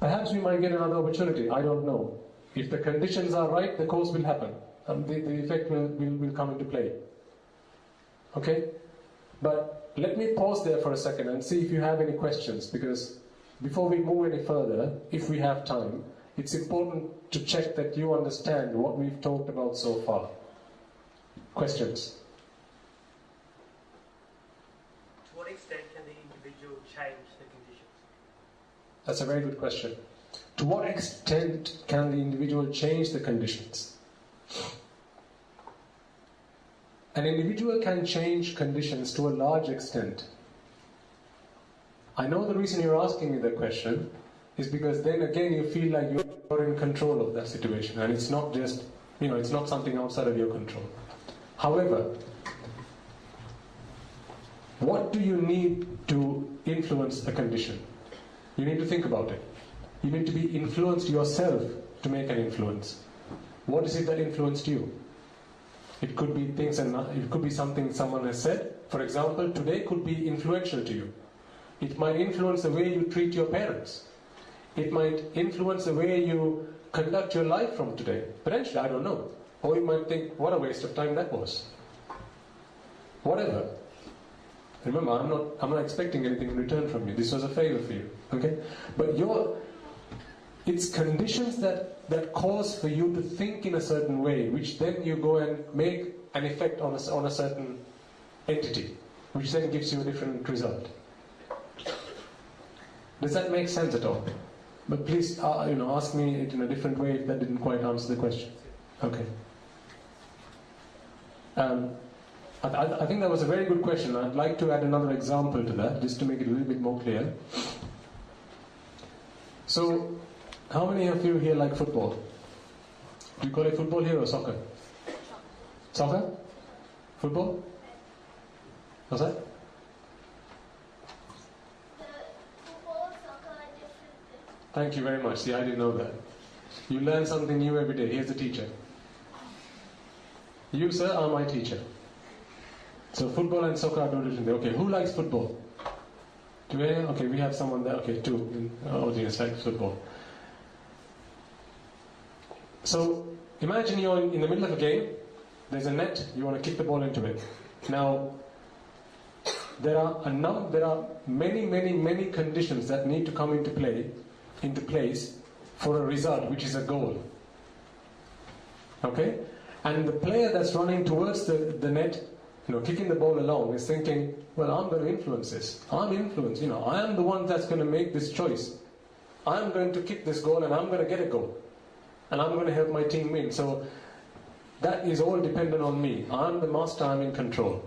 Perhaps we might get another opportunity, I don't know. If the conditions are right, the course will happen. The effect will come into play. Okay? But let me pause there for a second and see if you have any questions, because before we move any further, if we have time, it's important to check that you understand what we've talked about so far. Questions? To what extent can the individual change the conditions? That's a very good question. To what extent can the individual change the conditions? An individual can change conditions to a large extent. I know the reason you're asking me that question is because then again you feel like you're in control of that situation, and it's not just, it's not something outside of your control. However, what do you need to influence a condition? You need to think about it. You need to be influenced yourself to make an influence. What is it that influenced you? It could be things, and it could be something someone has said. For example, today could be influential to you. It might influence the way you treat your parents. It might influence the way you conduct your life from today. Potentially, I don't know. Or you might think, what a waste of time that was. Whatever. Remember, I'm not expecting anything in return from you. This was a favor for you. Okay? But it's conditions that cause for you to think in a certain way, which then you go and make an effect on a certain entity, which then gives you a different result. Does that make sense at all? But please, ask me it in a different way if that didn't quite answer the question. Okay. I think that was a very good question. I'd like to add another example to that, just to make it a little bit more clear. So, how many of you here like football? Do you call it football here or soccer? Soccer? Football? What's that? The football and soccer are different things. Thank you very much. See, I didn't know that. You learn something new every day. Here's the teacher. You, sir, are my teacher. So football and soccer are two different things. Okay, who likes football? Okay, we have someone there. Okay, two in our audience likes football. So imagine you're in the middle of a game. There's a net. You want to kick the ball into it. Now, there are many conditions that need to come into place for a result, which is a goal. Okay, and the player that's running towards the net, kicking the ball along, is thinking, well, I'm going to influence this. I am the one that's going to make this choice. I'm going to kick this goal and I'm going to get a goal. And I'm going to help my team win. So that is all dependent on me. I'm the master, I'm in control.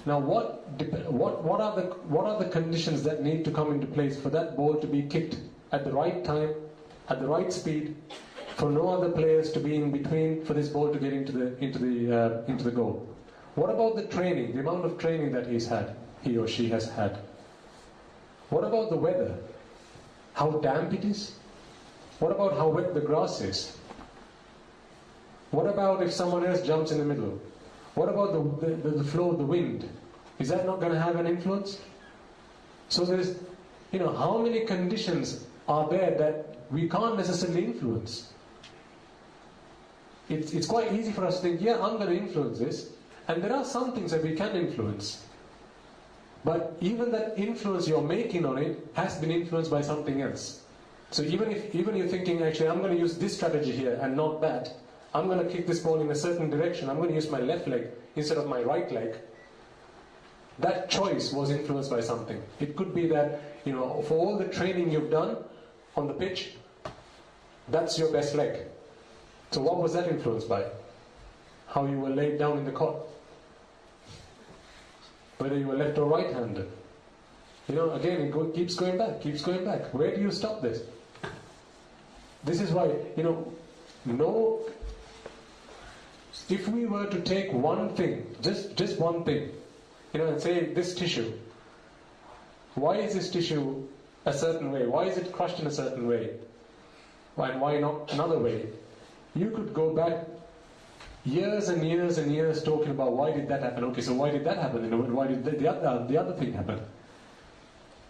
Now what are the conditions that need to come into place for that ball to be kicked at the right time, at the right speed, for no other players to be in between, for this ball to get into the goal? What about the training, the amount of training that he or she has had? What about the weather? How damp it is? What about how wet the grass is? What about if someone else jumps in the middle? What about the flow of the wind? Is that not going to have an influence? So there's, how many conditions are there that we can't necessarily influence? It's quite easy for us to think, yeah, I'm going to influence this. And there are some things that we can influence. But even that influence you're making on it has been influenced by something else. So even you're thinking, actually, I'm going to use this strategy here and not that. I'm going to kick this ball in a certain direction. I'm going to use my left leg instead of my right leg. That choice was influenced by something. It could be that, for all the training you've done on the pitch, that's your best leg. So what was that influenced by? How you were laid down in the cot. Whether you were left or right-handed. Again, it keeps going back. Where do you stop this? This is why, if we were to take one thing, just one thing, and say this tissue, why is this tissue a certain way? Why is it crushed in a certain way? And why not another way? You could go back years and years and years talking about why did that happen? Okay, so why did that happen? Why did the other thing happen?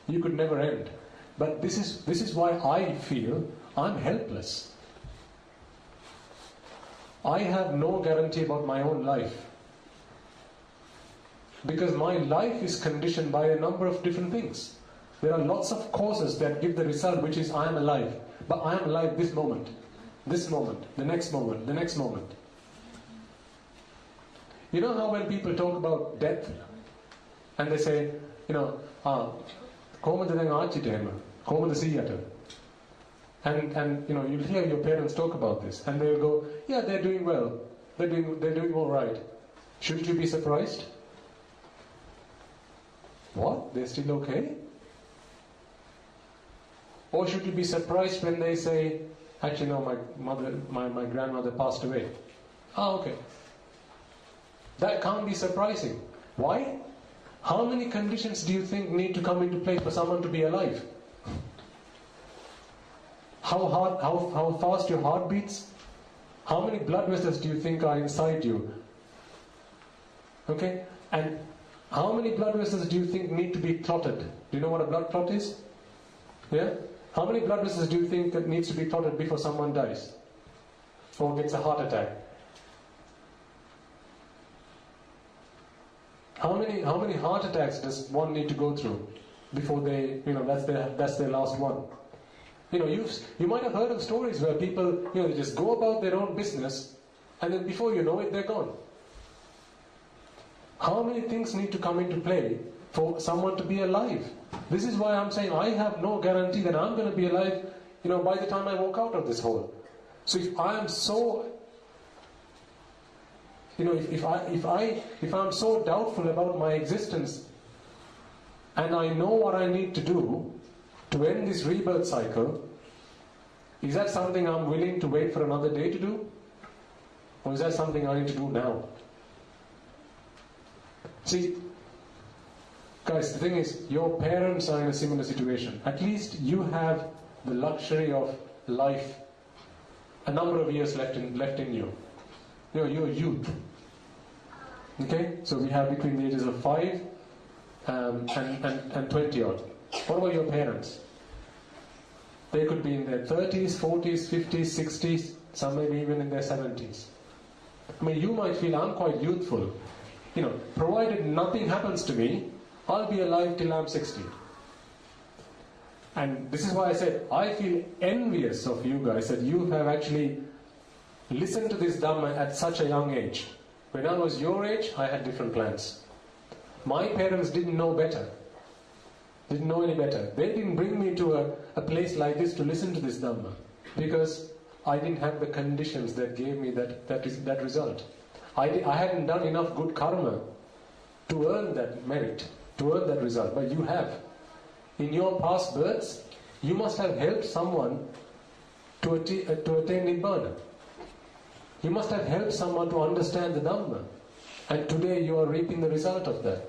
You could never end. But this is why I feel I'm helpless. I have no guarantee about my own life. Because my life is conditioned by a number of different things. There are lots of causes that give the result, which is I am alive. But I am alive this moment, the next moment, the next moment. You know how when people talk about death, and they say, කොහොමද දැන් ආච්චිට එහෙම? කොහොමද සීයාට? And you'll hear your parents talk about this, and they'll go, yeah, they're doing well, they're doing all right. Shouldn't you be surprised? What? They're still okay? Or should you be surprised when they say, actually no, my grandmother passed away? Okay. That can't be surprising. Why? How many conditions do you think need to come into play for someone to be alive? How fast your heart beats? How many blood vessels do you think are inside you? Okay? And how many blood vessels do you think need to be clotted? Do you know what a blood clot is? Yeah? How many blood vessels do you think that needs to be clotted before someone dies? Or gets a heart attack? How many heart attacks does one need to go through before they, that's their last one? You might have heard of stories where people, they just go about their own business, and then before you know it, they're gone. How many things need to come into play for someone to be alive? This is why I'm saying I have no guarantee that I'm going to be alive, by the time I walk out of this hole. So if I am so, if I'm so doubtful about my existence, and I know what I need to do to end this rebirth cycle, is that something I'm willing to wait for another day to do? Or is that something I need to do now? See, guys, the thing is, your parents are in a similar situation. At least you have the luxury of life, a number of years left in you. You're youth. Okay? So we have between the ages of 5 and 20 odd. What about your parents? They could be in their 30s, 40s, 50s, 60s, some maybe even in their 70s. I mean, you might feel I'm quite youthful. Provided nothing happens to me, I'll be alive till I'm 60. And this is why I said, I feel envious of you guys that you have actually listened to this Dhamma at such a young age. When I was your age, I had different plans. My parents didn't know better. Didn't know any better. They didn't bring me to a place like this to listen to this Dhamma, because I didn't have the conditions that gave me that result. I hadn't done enough good karma to earn that merit, to earn that result, but you have. In your past births, you must have helped someone to attain Nibbana. You must have helped someone to understand the Dhamma, and today you are reaping the result of that.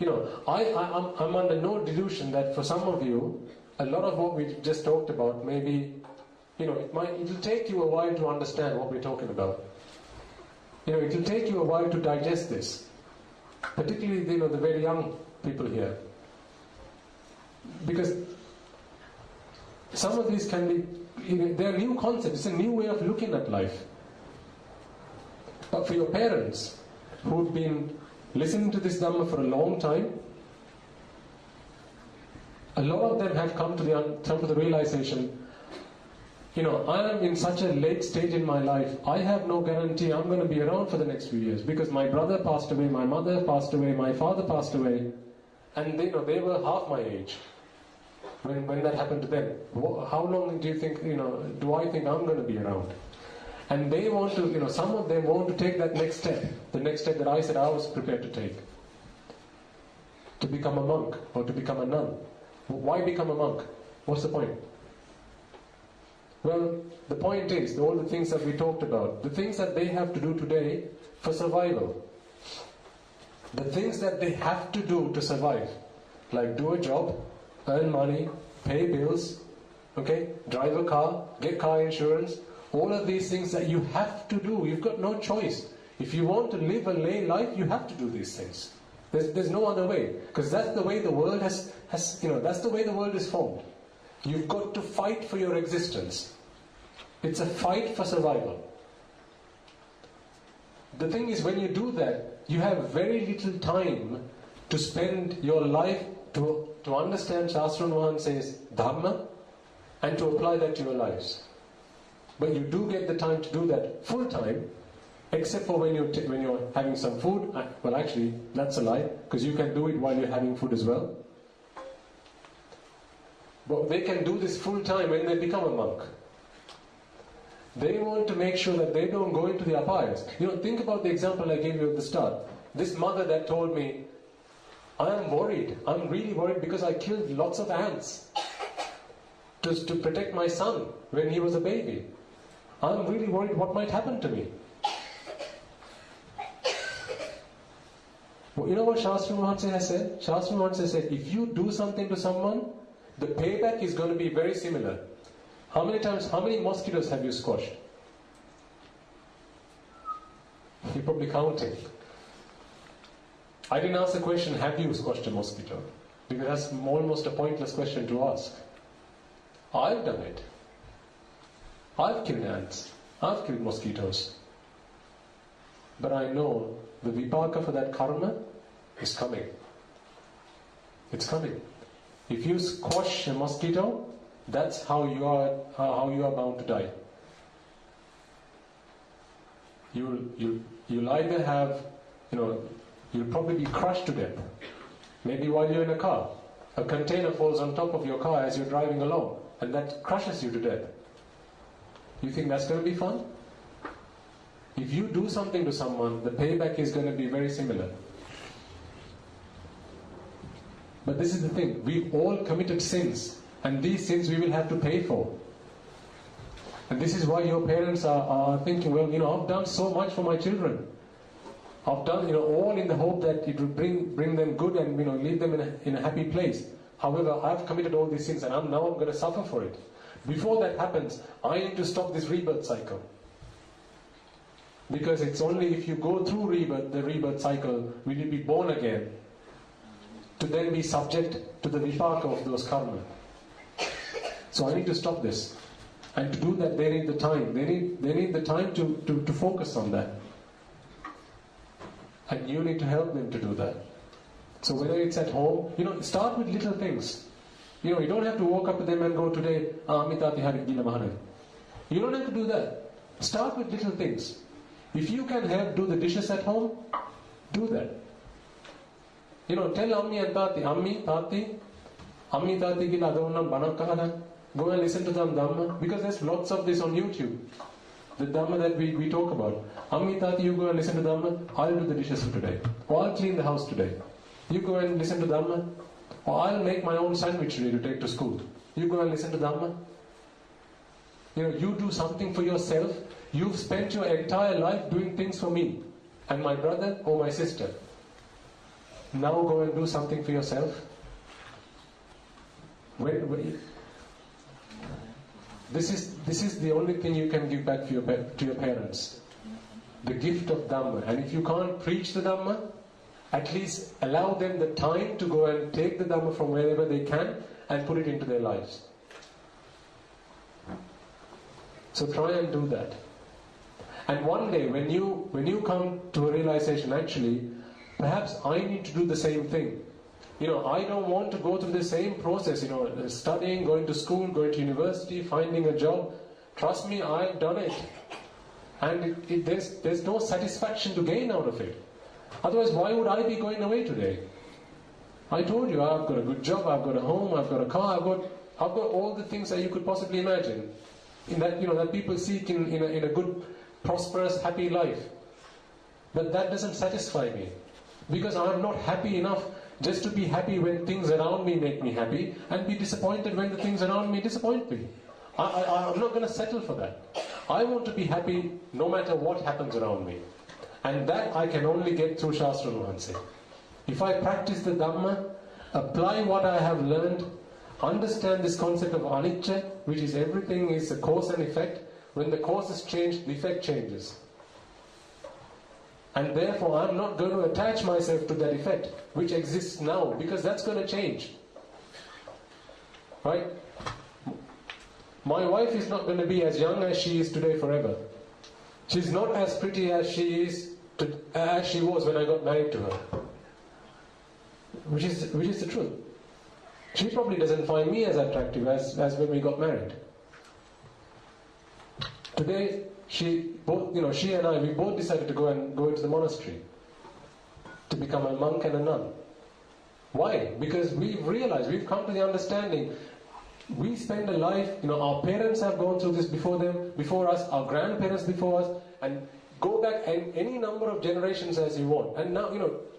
I'm under no delusion that for some of you, a lot of what we just talked about, maybe, it'll take you a while to understand what we're talking about. It'll take you a while to digest this. Particularly, the very young people here. Because some of these can be, they're new concepts, it's a new way of looking at life. But for your parents, who've been listening to this Dhamma for a long time, a lot of them have come to the realization, I am in such a late stage in my life, I have no guarantee I'm going to be around for the next few years, because my brother passed away, my mother passed away, my father passed away, and they were half my age when that happened to them. How long do you think, do I think I'm going to be around? And they want to, some of them want to take that next step, the next step that I said I was prepared to take. To become a monk or to become a nun. Why become a monk? What's the point? Well, the point is, all the things that we talked about, the things that they have to do today for survival, the things that they have to do to survive, like do a job, earn money, pay bills, drive a car, get car insurance, all of these things that you have to do, you've got no choice. If you want to live a lay life, you have to do these things. There's no other way, because that's the way the world has that's the way the world is formed. You've got to fight for your existence. It's a fight for survival. The thing is, when you do that, you have very little time to spend your life to understand Shastra Nuhan says Dhamma and to apply that to your lives. But you do get the time to do that full time, except for when you're having some food. Well, actually, that's a lie, because you can do it while you're having food as well. But they can do this full time when they become a monk. They want to make sure that they don't go into the apayas. Think about the example I gave you at the start. This mother that told me, I am worried. I'm really worried because I killed lots of ants to protect my son when he was a baby. I'm really worried what might happen to me. Well, you know what Shastra Mahansa has said? Shastra Mahansa said, if you do something to someone, the payback is going to be very similar. How many mosquitoes have you squashed? You're probably counting. I didn't ask the question, have you squashed a mosquito? Because that's almost a pointless question to ask. I've done it. I've killed ants. I've killed mosquitoes. But I know the vipaka for that karma is coming. It's coming. If you squash a mosquito, that's how you are bound to die. You'll either have, you'll probably be crushed to death. Maybe while you're in a car, a container falls on top of your car as you're driving along, and that crushes you to death. You think that's going to be fun? If you do something to someone, the payback is going to be very similar. But this is the thing, we've all committed sins, and these sins we will have to pay for. And this is why your parents are thinking, well, I've done so much for my children. I've done, all in the hope that it will bring them good and, leave them in a happy place. However, I've committed all these sins and I'm going to suffer for it. Before that happens, I need to stop this rebirth cycle. Because it's only if you go through the rebirth cycle, will you be born again, to then be subject to the vipaka of those karma. So I need to stop this. And to do that, they need the time. They need the time to focus on that. And you need to help them to do that. So whether it's at home, start with little things. You don't have to walk up to them and go, today, Amitati Hari Gila Mahana. You don't have to do that. Start with little things. If you can help do the dishes at home, do that. Tell Ammi and Tati, Ammi, Tati Gila Adonam Banakahadan. Go and listen to them Dhamma, because there's lots of this on YouTube. The Dhamma that we talk about. Ammi Tati, you go and listen to Dhamma, I'll do the dishes for today. Or I'll clean the house today. You go and listen to Dhamma. Or I'll make my own sandwich today to take to school. You go and listen to Dhamma. You do something for yourself. You've spent your entire life doing things for me and my brother or my sister. Now go and do something for yourself. This is the only thing you can give back to your parents. The gift of Dhamma. And if you can't preach the Dhamma, at least allow them the time to go and take the Dhamma from wherever they can and put it into their lives. So try and do that. And one day when you come to a realization, actually, perhaps I need to do the same thing. I don't want to go through the same process, studying, going to school, going to university, finding a job. Trust me, I've done it. And there's no satisfaction to gain out of it. Otherwise, why would I be going away today? I told you, I've got a good job, I've got a home, I've got a car, I've got all the things that you could possibly imagine. That people seek in a good, prosperous, happy life. But that doesn't satisfy me. Because I'm not happy enough just to be happy when things around me make me happy, and be disappointed when the things around me disappoint me. I'm not going to settle for that. I want to be happy no matter what happens around me. And that I can only get through Shastra Nuhanse. If I practice the Dhamma, apply what I have learned, understand this concept of anicca, which is everything is a cause and effect. When the causes change, the effect changes. And therefore, I'm not going to attach myself to that effect, which exists now, because that's going to change. Right? My wife is not going to be as young as she is today forever. She's not as pretty as she was when I got married to her. Which is the truth. She probably doesn't find me as attractive as when we got married. Today, she and I, we both decided to go into the monastery to become a monk and a nun. Why? Because we've realized, we've come to the understanding, we spend a life, our parents have gone through this before us, our grandparents before us, and go back any number of generations as you want. And now,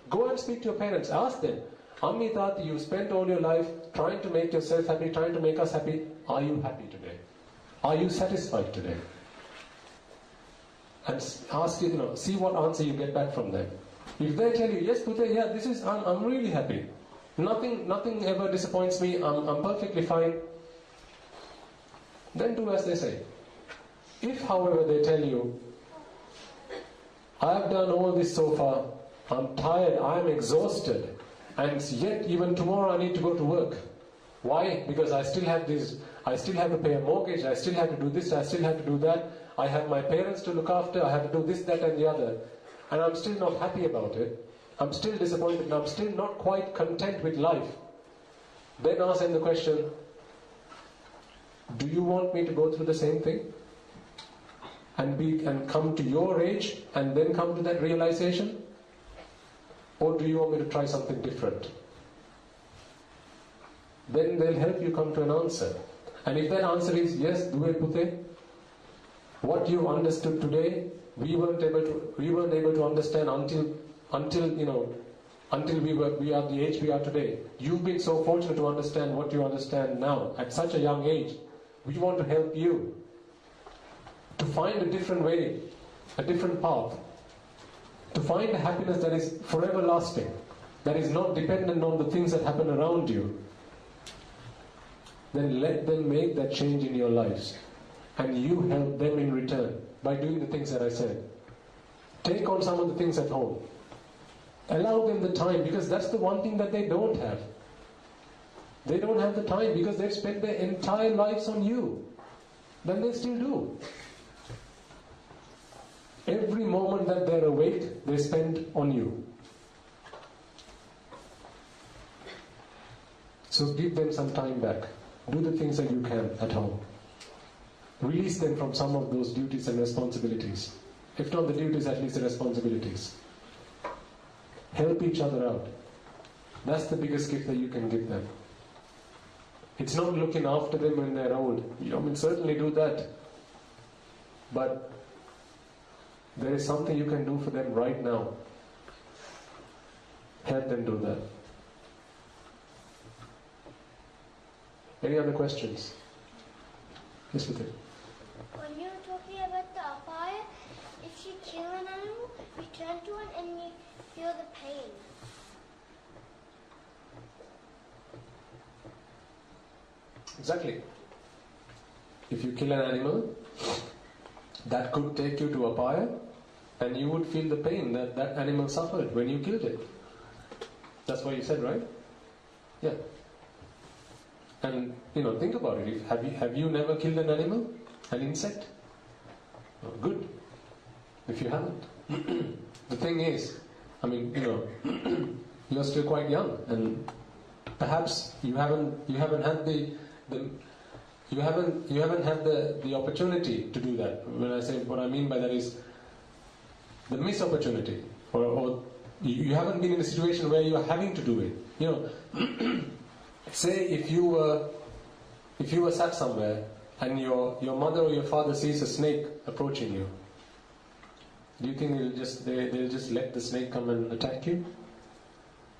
go and speak to your parents, ask them, Ammi Tati, you spent all your life trying to make yourself happy, trying to make us happy. Are you happy today? Are you satisfied today? And ask see what answer you get back from them. If they tell you, yes, Pute, yeah, I'm really happy. Nothing ever disappoints me. I'm perfectly fine. Then do as they say. If, however, they tell you, I have done all this so far, I'm tired, I'm exhausted, and yet even tomorrow I need to go to work. Why? Because I still have to pay a mortgage, I still have to do this, I still have to do that, I have my parents to look after, I have to do this, that and the other, and I'm still not happy about it, I'm still disappointed, and I'm still not quite content with life. Then ask them the question, do you want me to go through the same thing? And come to your age and then come to that realization? Or do you want me to try something different? Then they'll help you come to an answer. And if that answer is yes, Due Pute, what you understood today, we weren't able to understand until we are the age we are today. You've been so fortunate to understand what you understand now at such a young age. We want to help you to find a different way, a different path, to find a happiness that is forever lasting, that is not dependent on the things that happen around you. Then let them make that change in your lives, and you help them in return by doing the things that I said. Take on some of the things at home. Allow them the time, because that's the one thing that they don't have. They don't have the time because they've spent their entire lives on you. Then they still do. Every moment that they're awake, they spend on you. So give them some time back. Do the things that you can at home. Release them from some of those duties and responsibilities. If not the duties, at least the responsibilities. Help each other out. That's the biggest gift that you can give them. It's not looking after them when they're old. Certainly do that. But there is something you can do for them right now. Help them do that. Any other questions? Yes, with it. When you're talking about the apaya, if you kill an animal, you turn to it and you feel the pain. Exactly. If you kill an animal, that could take you to apaya, and you would feel the pain that that animal suffered when you killed it. That's what you said, right? Yeah. And think about it. Have you never killed an animal, an insect? Oh, good. If you haven't, the thing is, you're still quite young, and perhaps you haven't had the opportunity to do that. When I say, what I mean by that is the missed opportunity, or you haven't been in a situation where you are having to do it. Say if you were sat somewhere and your mother or your father sees a snake approaching you, do you think they'll just let the snake come and attack you?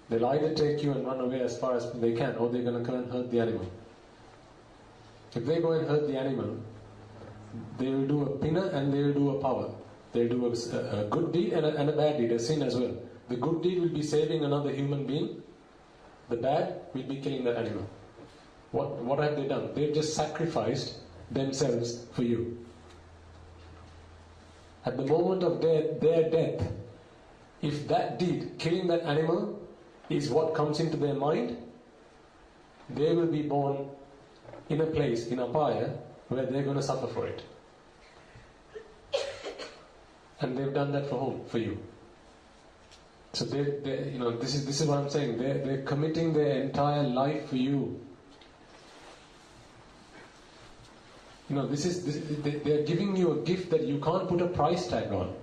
They'll either take you and run away as far as they can, or they're going to go and hurt the animal. If they go and hurt the animal, they will do a pinna and they will do a power. They'll do a good deed and a bad deed, a sin as well. The good deed will be saving another human being. The bad will be killing the animal. What have they done? They've just sacrificed themselves for you. At the moment of their death, if that deed, killing that animal, is what comes into their mind, they will be born in a place, in Apaya, where they're going to suffer for it. And they've done that for whom? For you. So this is what I'm saying. They're committing their entire life for you. They're giving you a gift that you can't put a price tag on.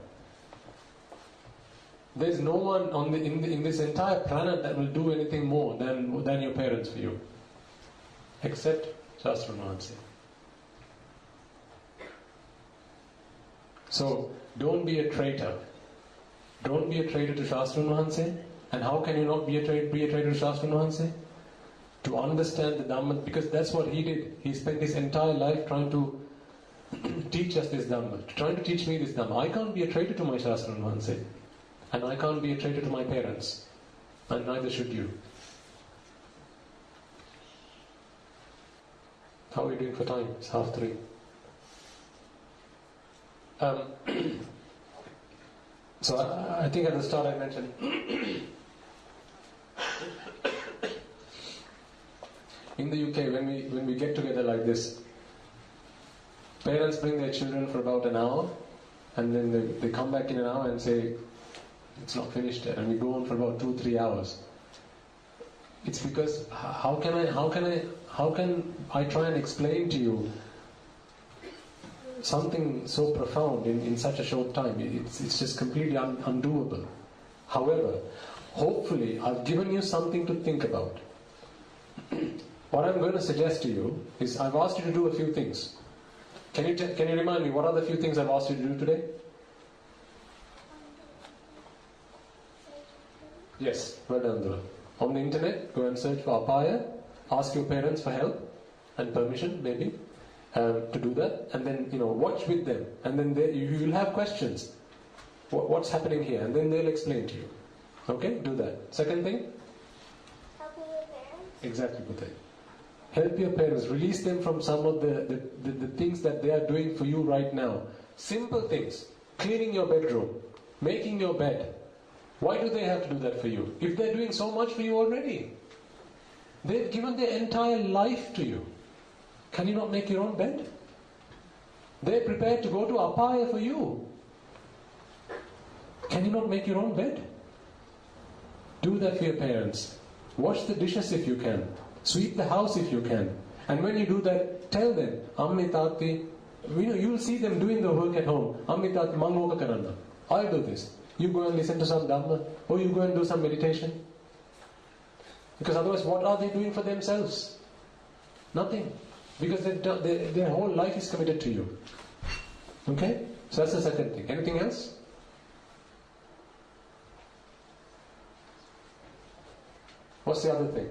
There's no one in this entire planet that will do anything more than your parents for you, except Shastra Mahansi. So don't be a traitor. Don't be a traitor to Shastra Mahansi. And how can you not be a traitor to Shastra Mahansi? To understand the Dhamma, because that's what he did. He spent his entire life trying to teach us this Dhamma, trying to teach me this Dhamma. I can't be a traitor to my Shastra Mahansi. And I can't be a traitor to my parents. And neither should you. How are we doing for time? It's 3:30. So I think at the start I mentioned in the UK when we get together like this, parents bring their children for about an hour, and then they come back in an hour and say it's not finished yet, and we go on for about 2-3 hours. It's because how can I try and explain to you something so profound in such a short time? It's just completely undoable. However, hopefully I've given you something to think about. What I'm going to suggest to you is I've asked you to do a few things. Can you remind me, what are the few things I've asked you to do today? Yes, well done, Dula. On the internet, go and search for Apaya, ask your parents for help and permission, maybe, to do that, and then, watch with them, and then you will have questions. What's happening here? And then they'll explain to you. Okay, do that. Second thing? Helping your parents. Exactly, Bhute. Help your parents. Release them from some of the things that they are doing for you right now. Simple things. Cleaning your bedroom. Making your bed. Why do they have to do that for you? If they're doing so much for you already. They've given their entire life to you. Can you not make your own bed? They're prepared to go to Apaya for you. Can you not make your own bed? Do that for your parents. Wash the dishes if you can. Sweep the house if you can. And when you do that, tell them, Ammi Tati, you'll see them doing the work at home. Ammi Tati, Mangoka Karana. I'll do this. You go and listen to some Dhamma, or you go and do some meditation. Because otherwise, what are they doing for themselves? Nothing. Because their whole life is committed to you. Okay? So that's the second thing. Anything else? What's the other thing?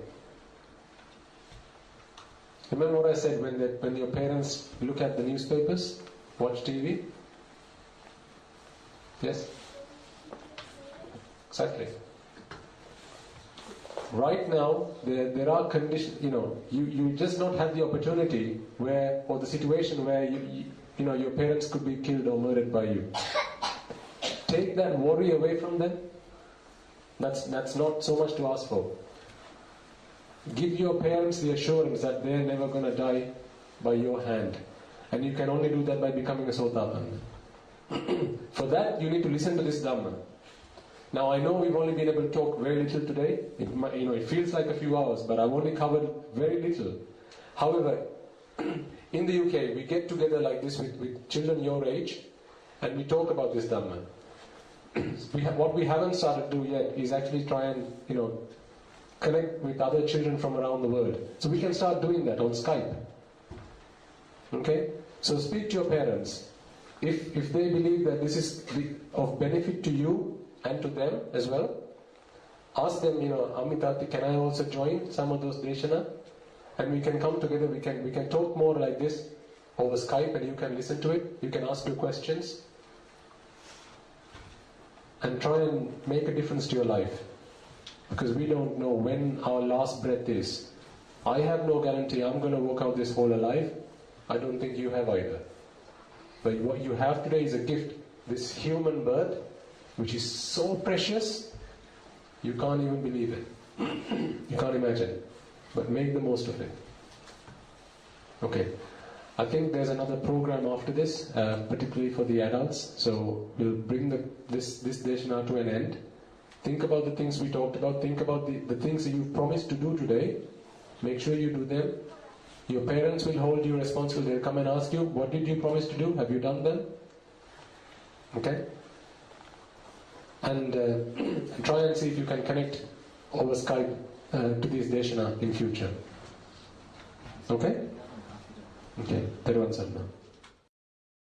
Remember what I said when your parents look at the newspapers, watch TV? Yes? Exactly. Right now, there are conditions, you just not have the opportunity or the situation where your parents could be killed or murdered by you. Take that worry away from them. That's not so much to ask for. Give your parents the assurance that they're never going to die by your hand. And you can only do that by becoming a Sotapanna. For that, you need to listen to this Dhamma. Now, I know we've only been able to talk very little today. It feels like a few hours, but I've only covered very little. However, in the UK, we get together like this with children your age, and we talk about this Dhamma. What we haven't started to do yet is actually try and, connect with other children from around the world. So we can start doing that on Skype. Okay? So speak to your parents. If they believe that this is of benefit to you and to them as well, ask them, Amitati, can I also join some of those Deshana? And we can come together, we can talk more like this over Skype, and you can listen to it, you can ask your questions, and try and make a difference to your life. Because we don't know when our last breath is. I have no guarantee I'm going to walk out this whole alive. I don't think you have either. But what you have today is a gift. This human birth, which is so precious, you can't even believe it. You can't imagine. But make the most of it. Okay. I think there's another program after this, particularly for the adults. So we'll bring this Deshana to an end. Think about the things we talked about. Think about the things that you've promised to do today. Make sure you do them. Your parents will hold you responsible. They'll come and ask you, what did you promise to do? Have you done them? Okay? And try and see if you can connect over Skype to this Deshana in future. Okay? Okay. Teruvan Sarna.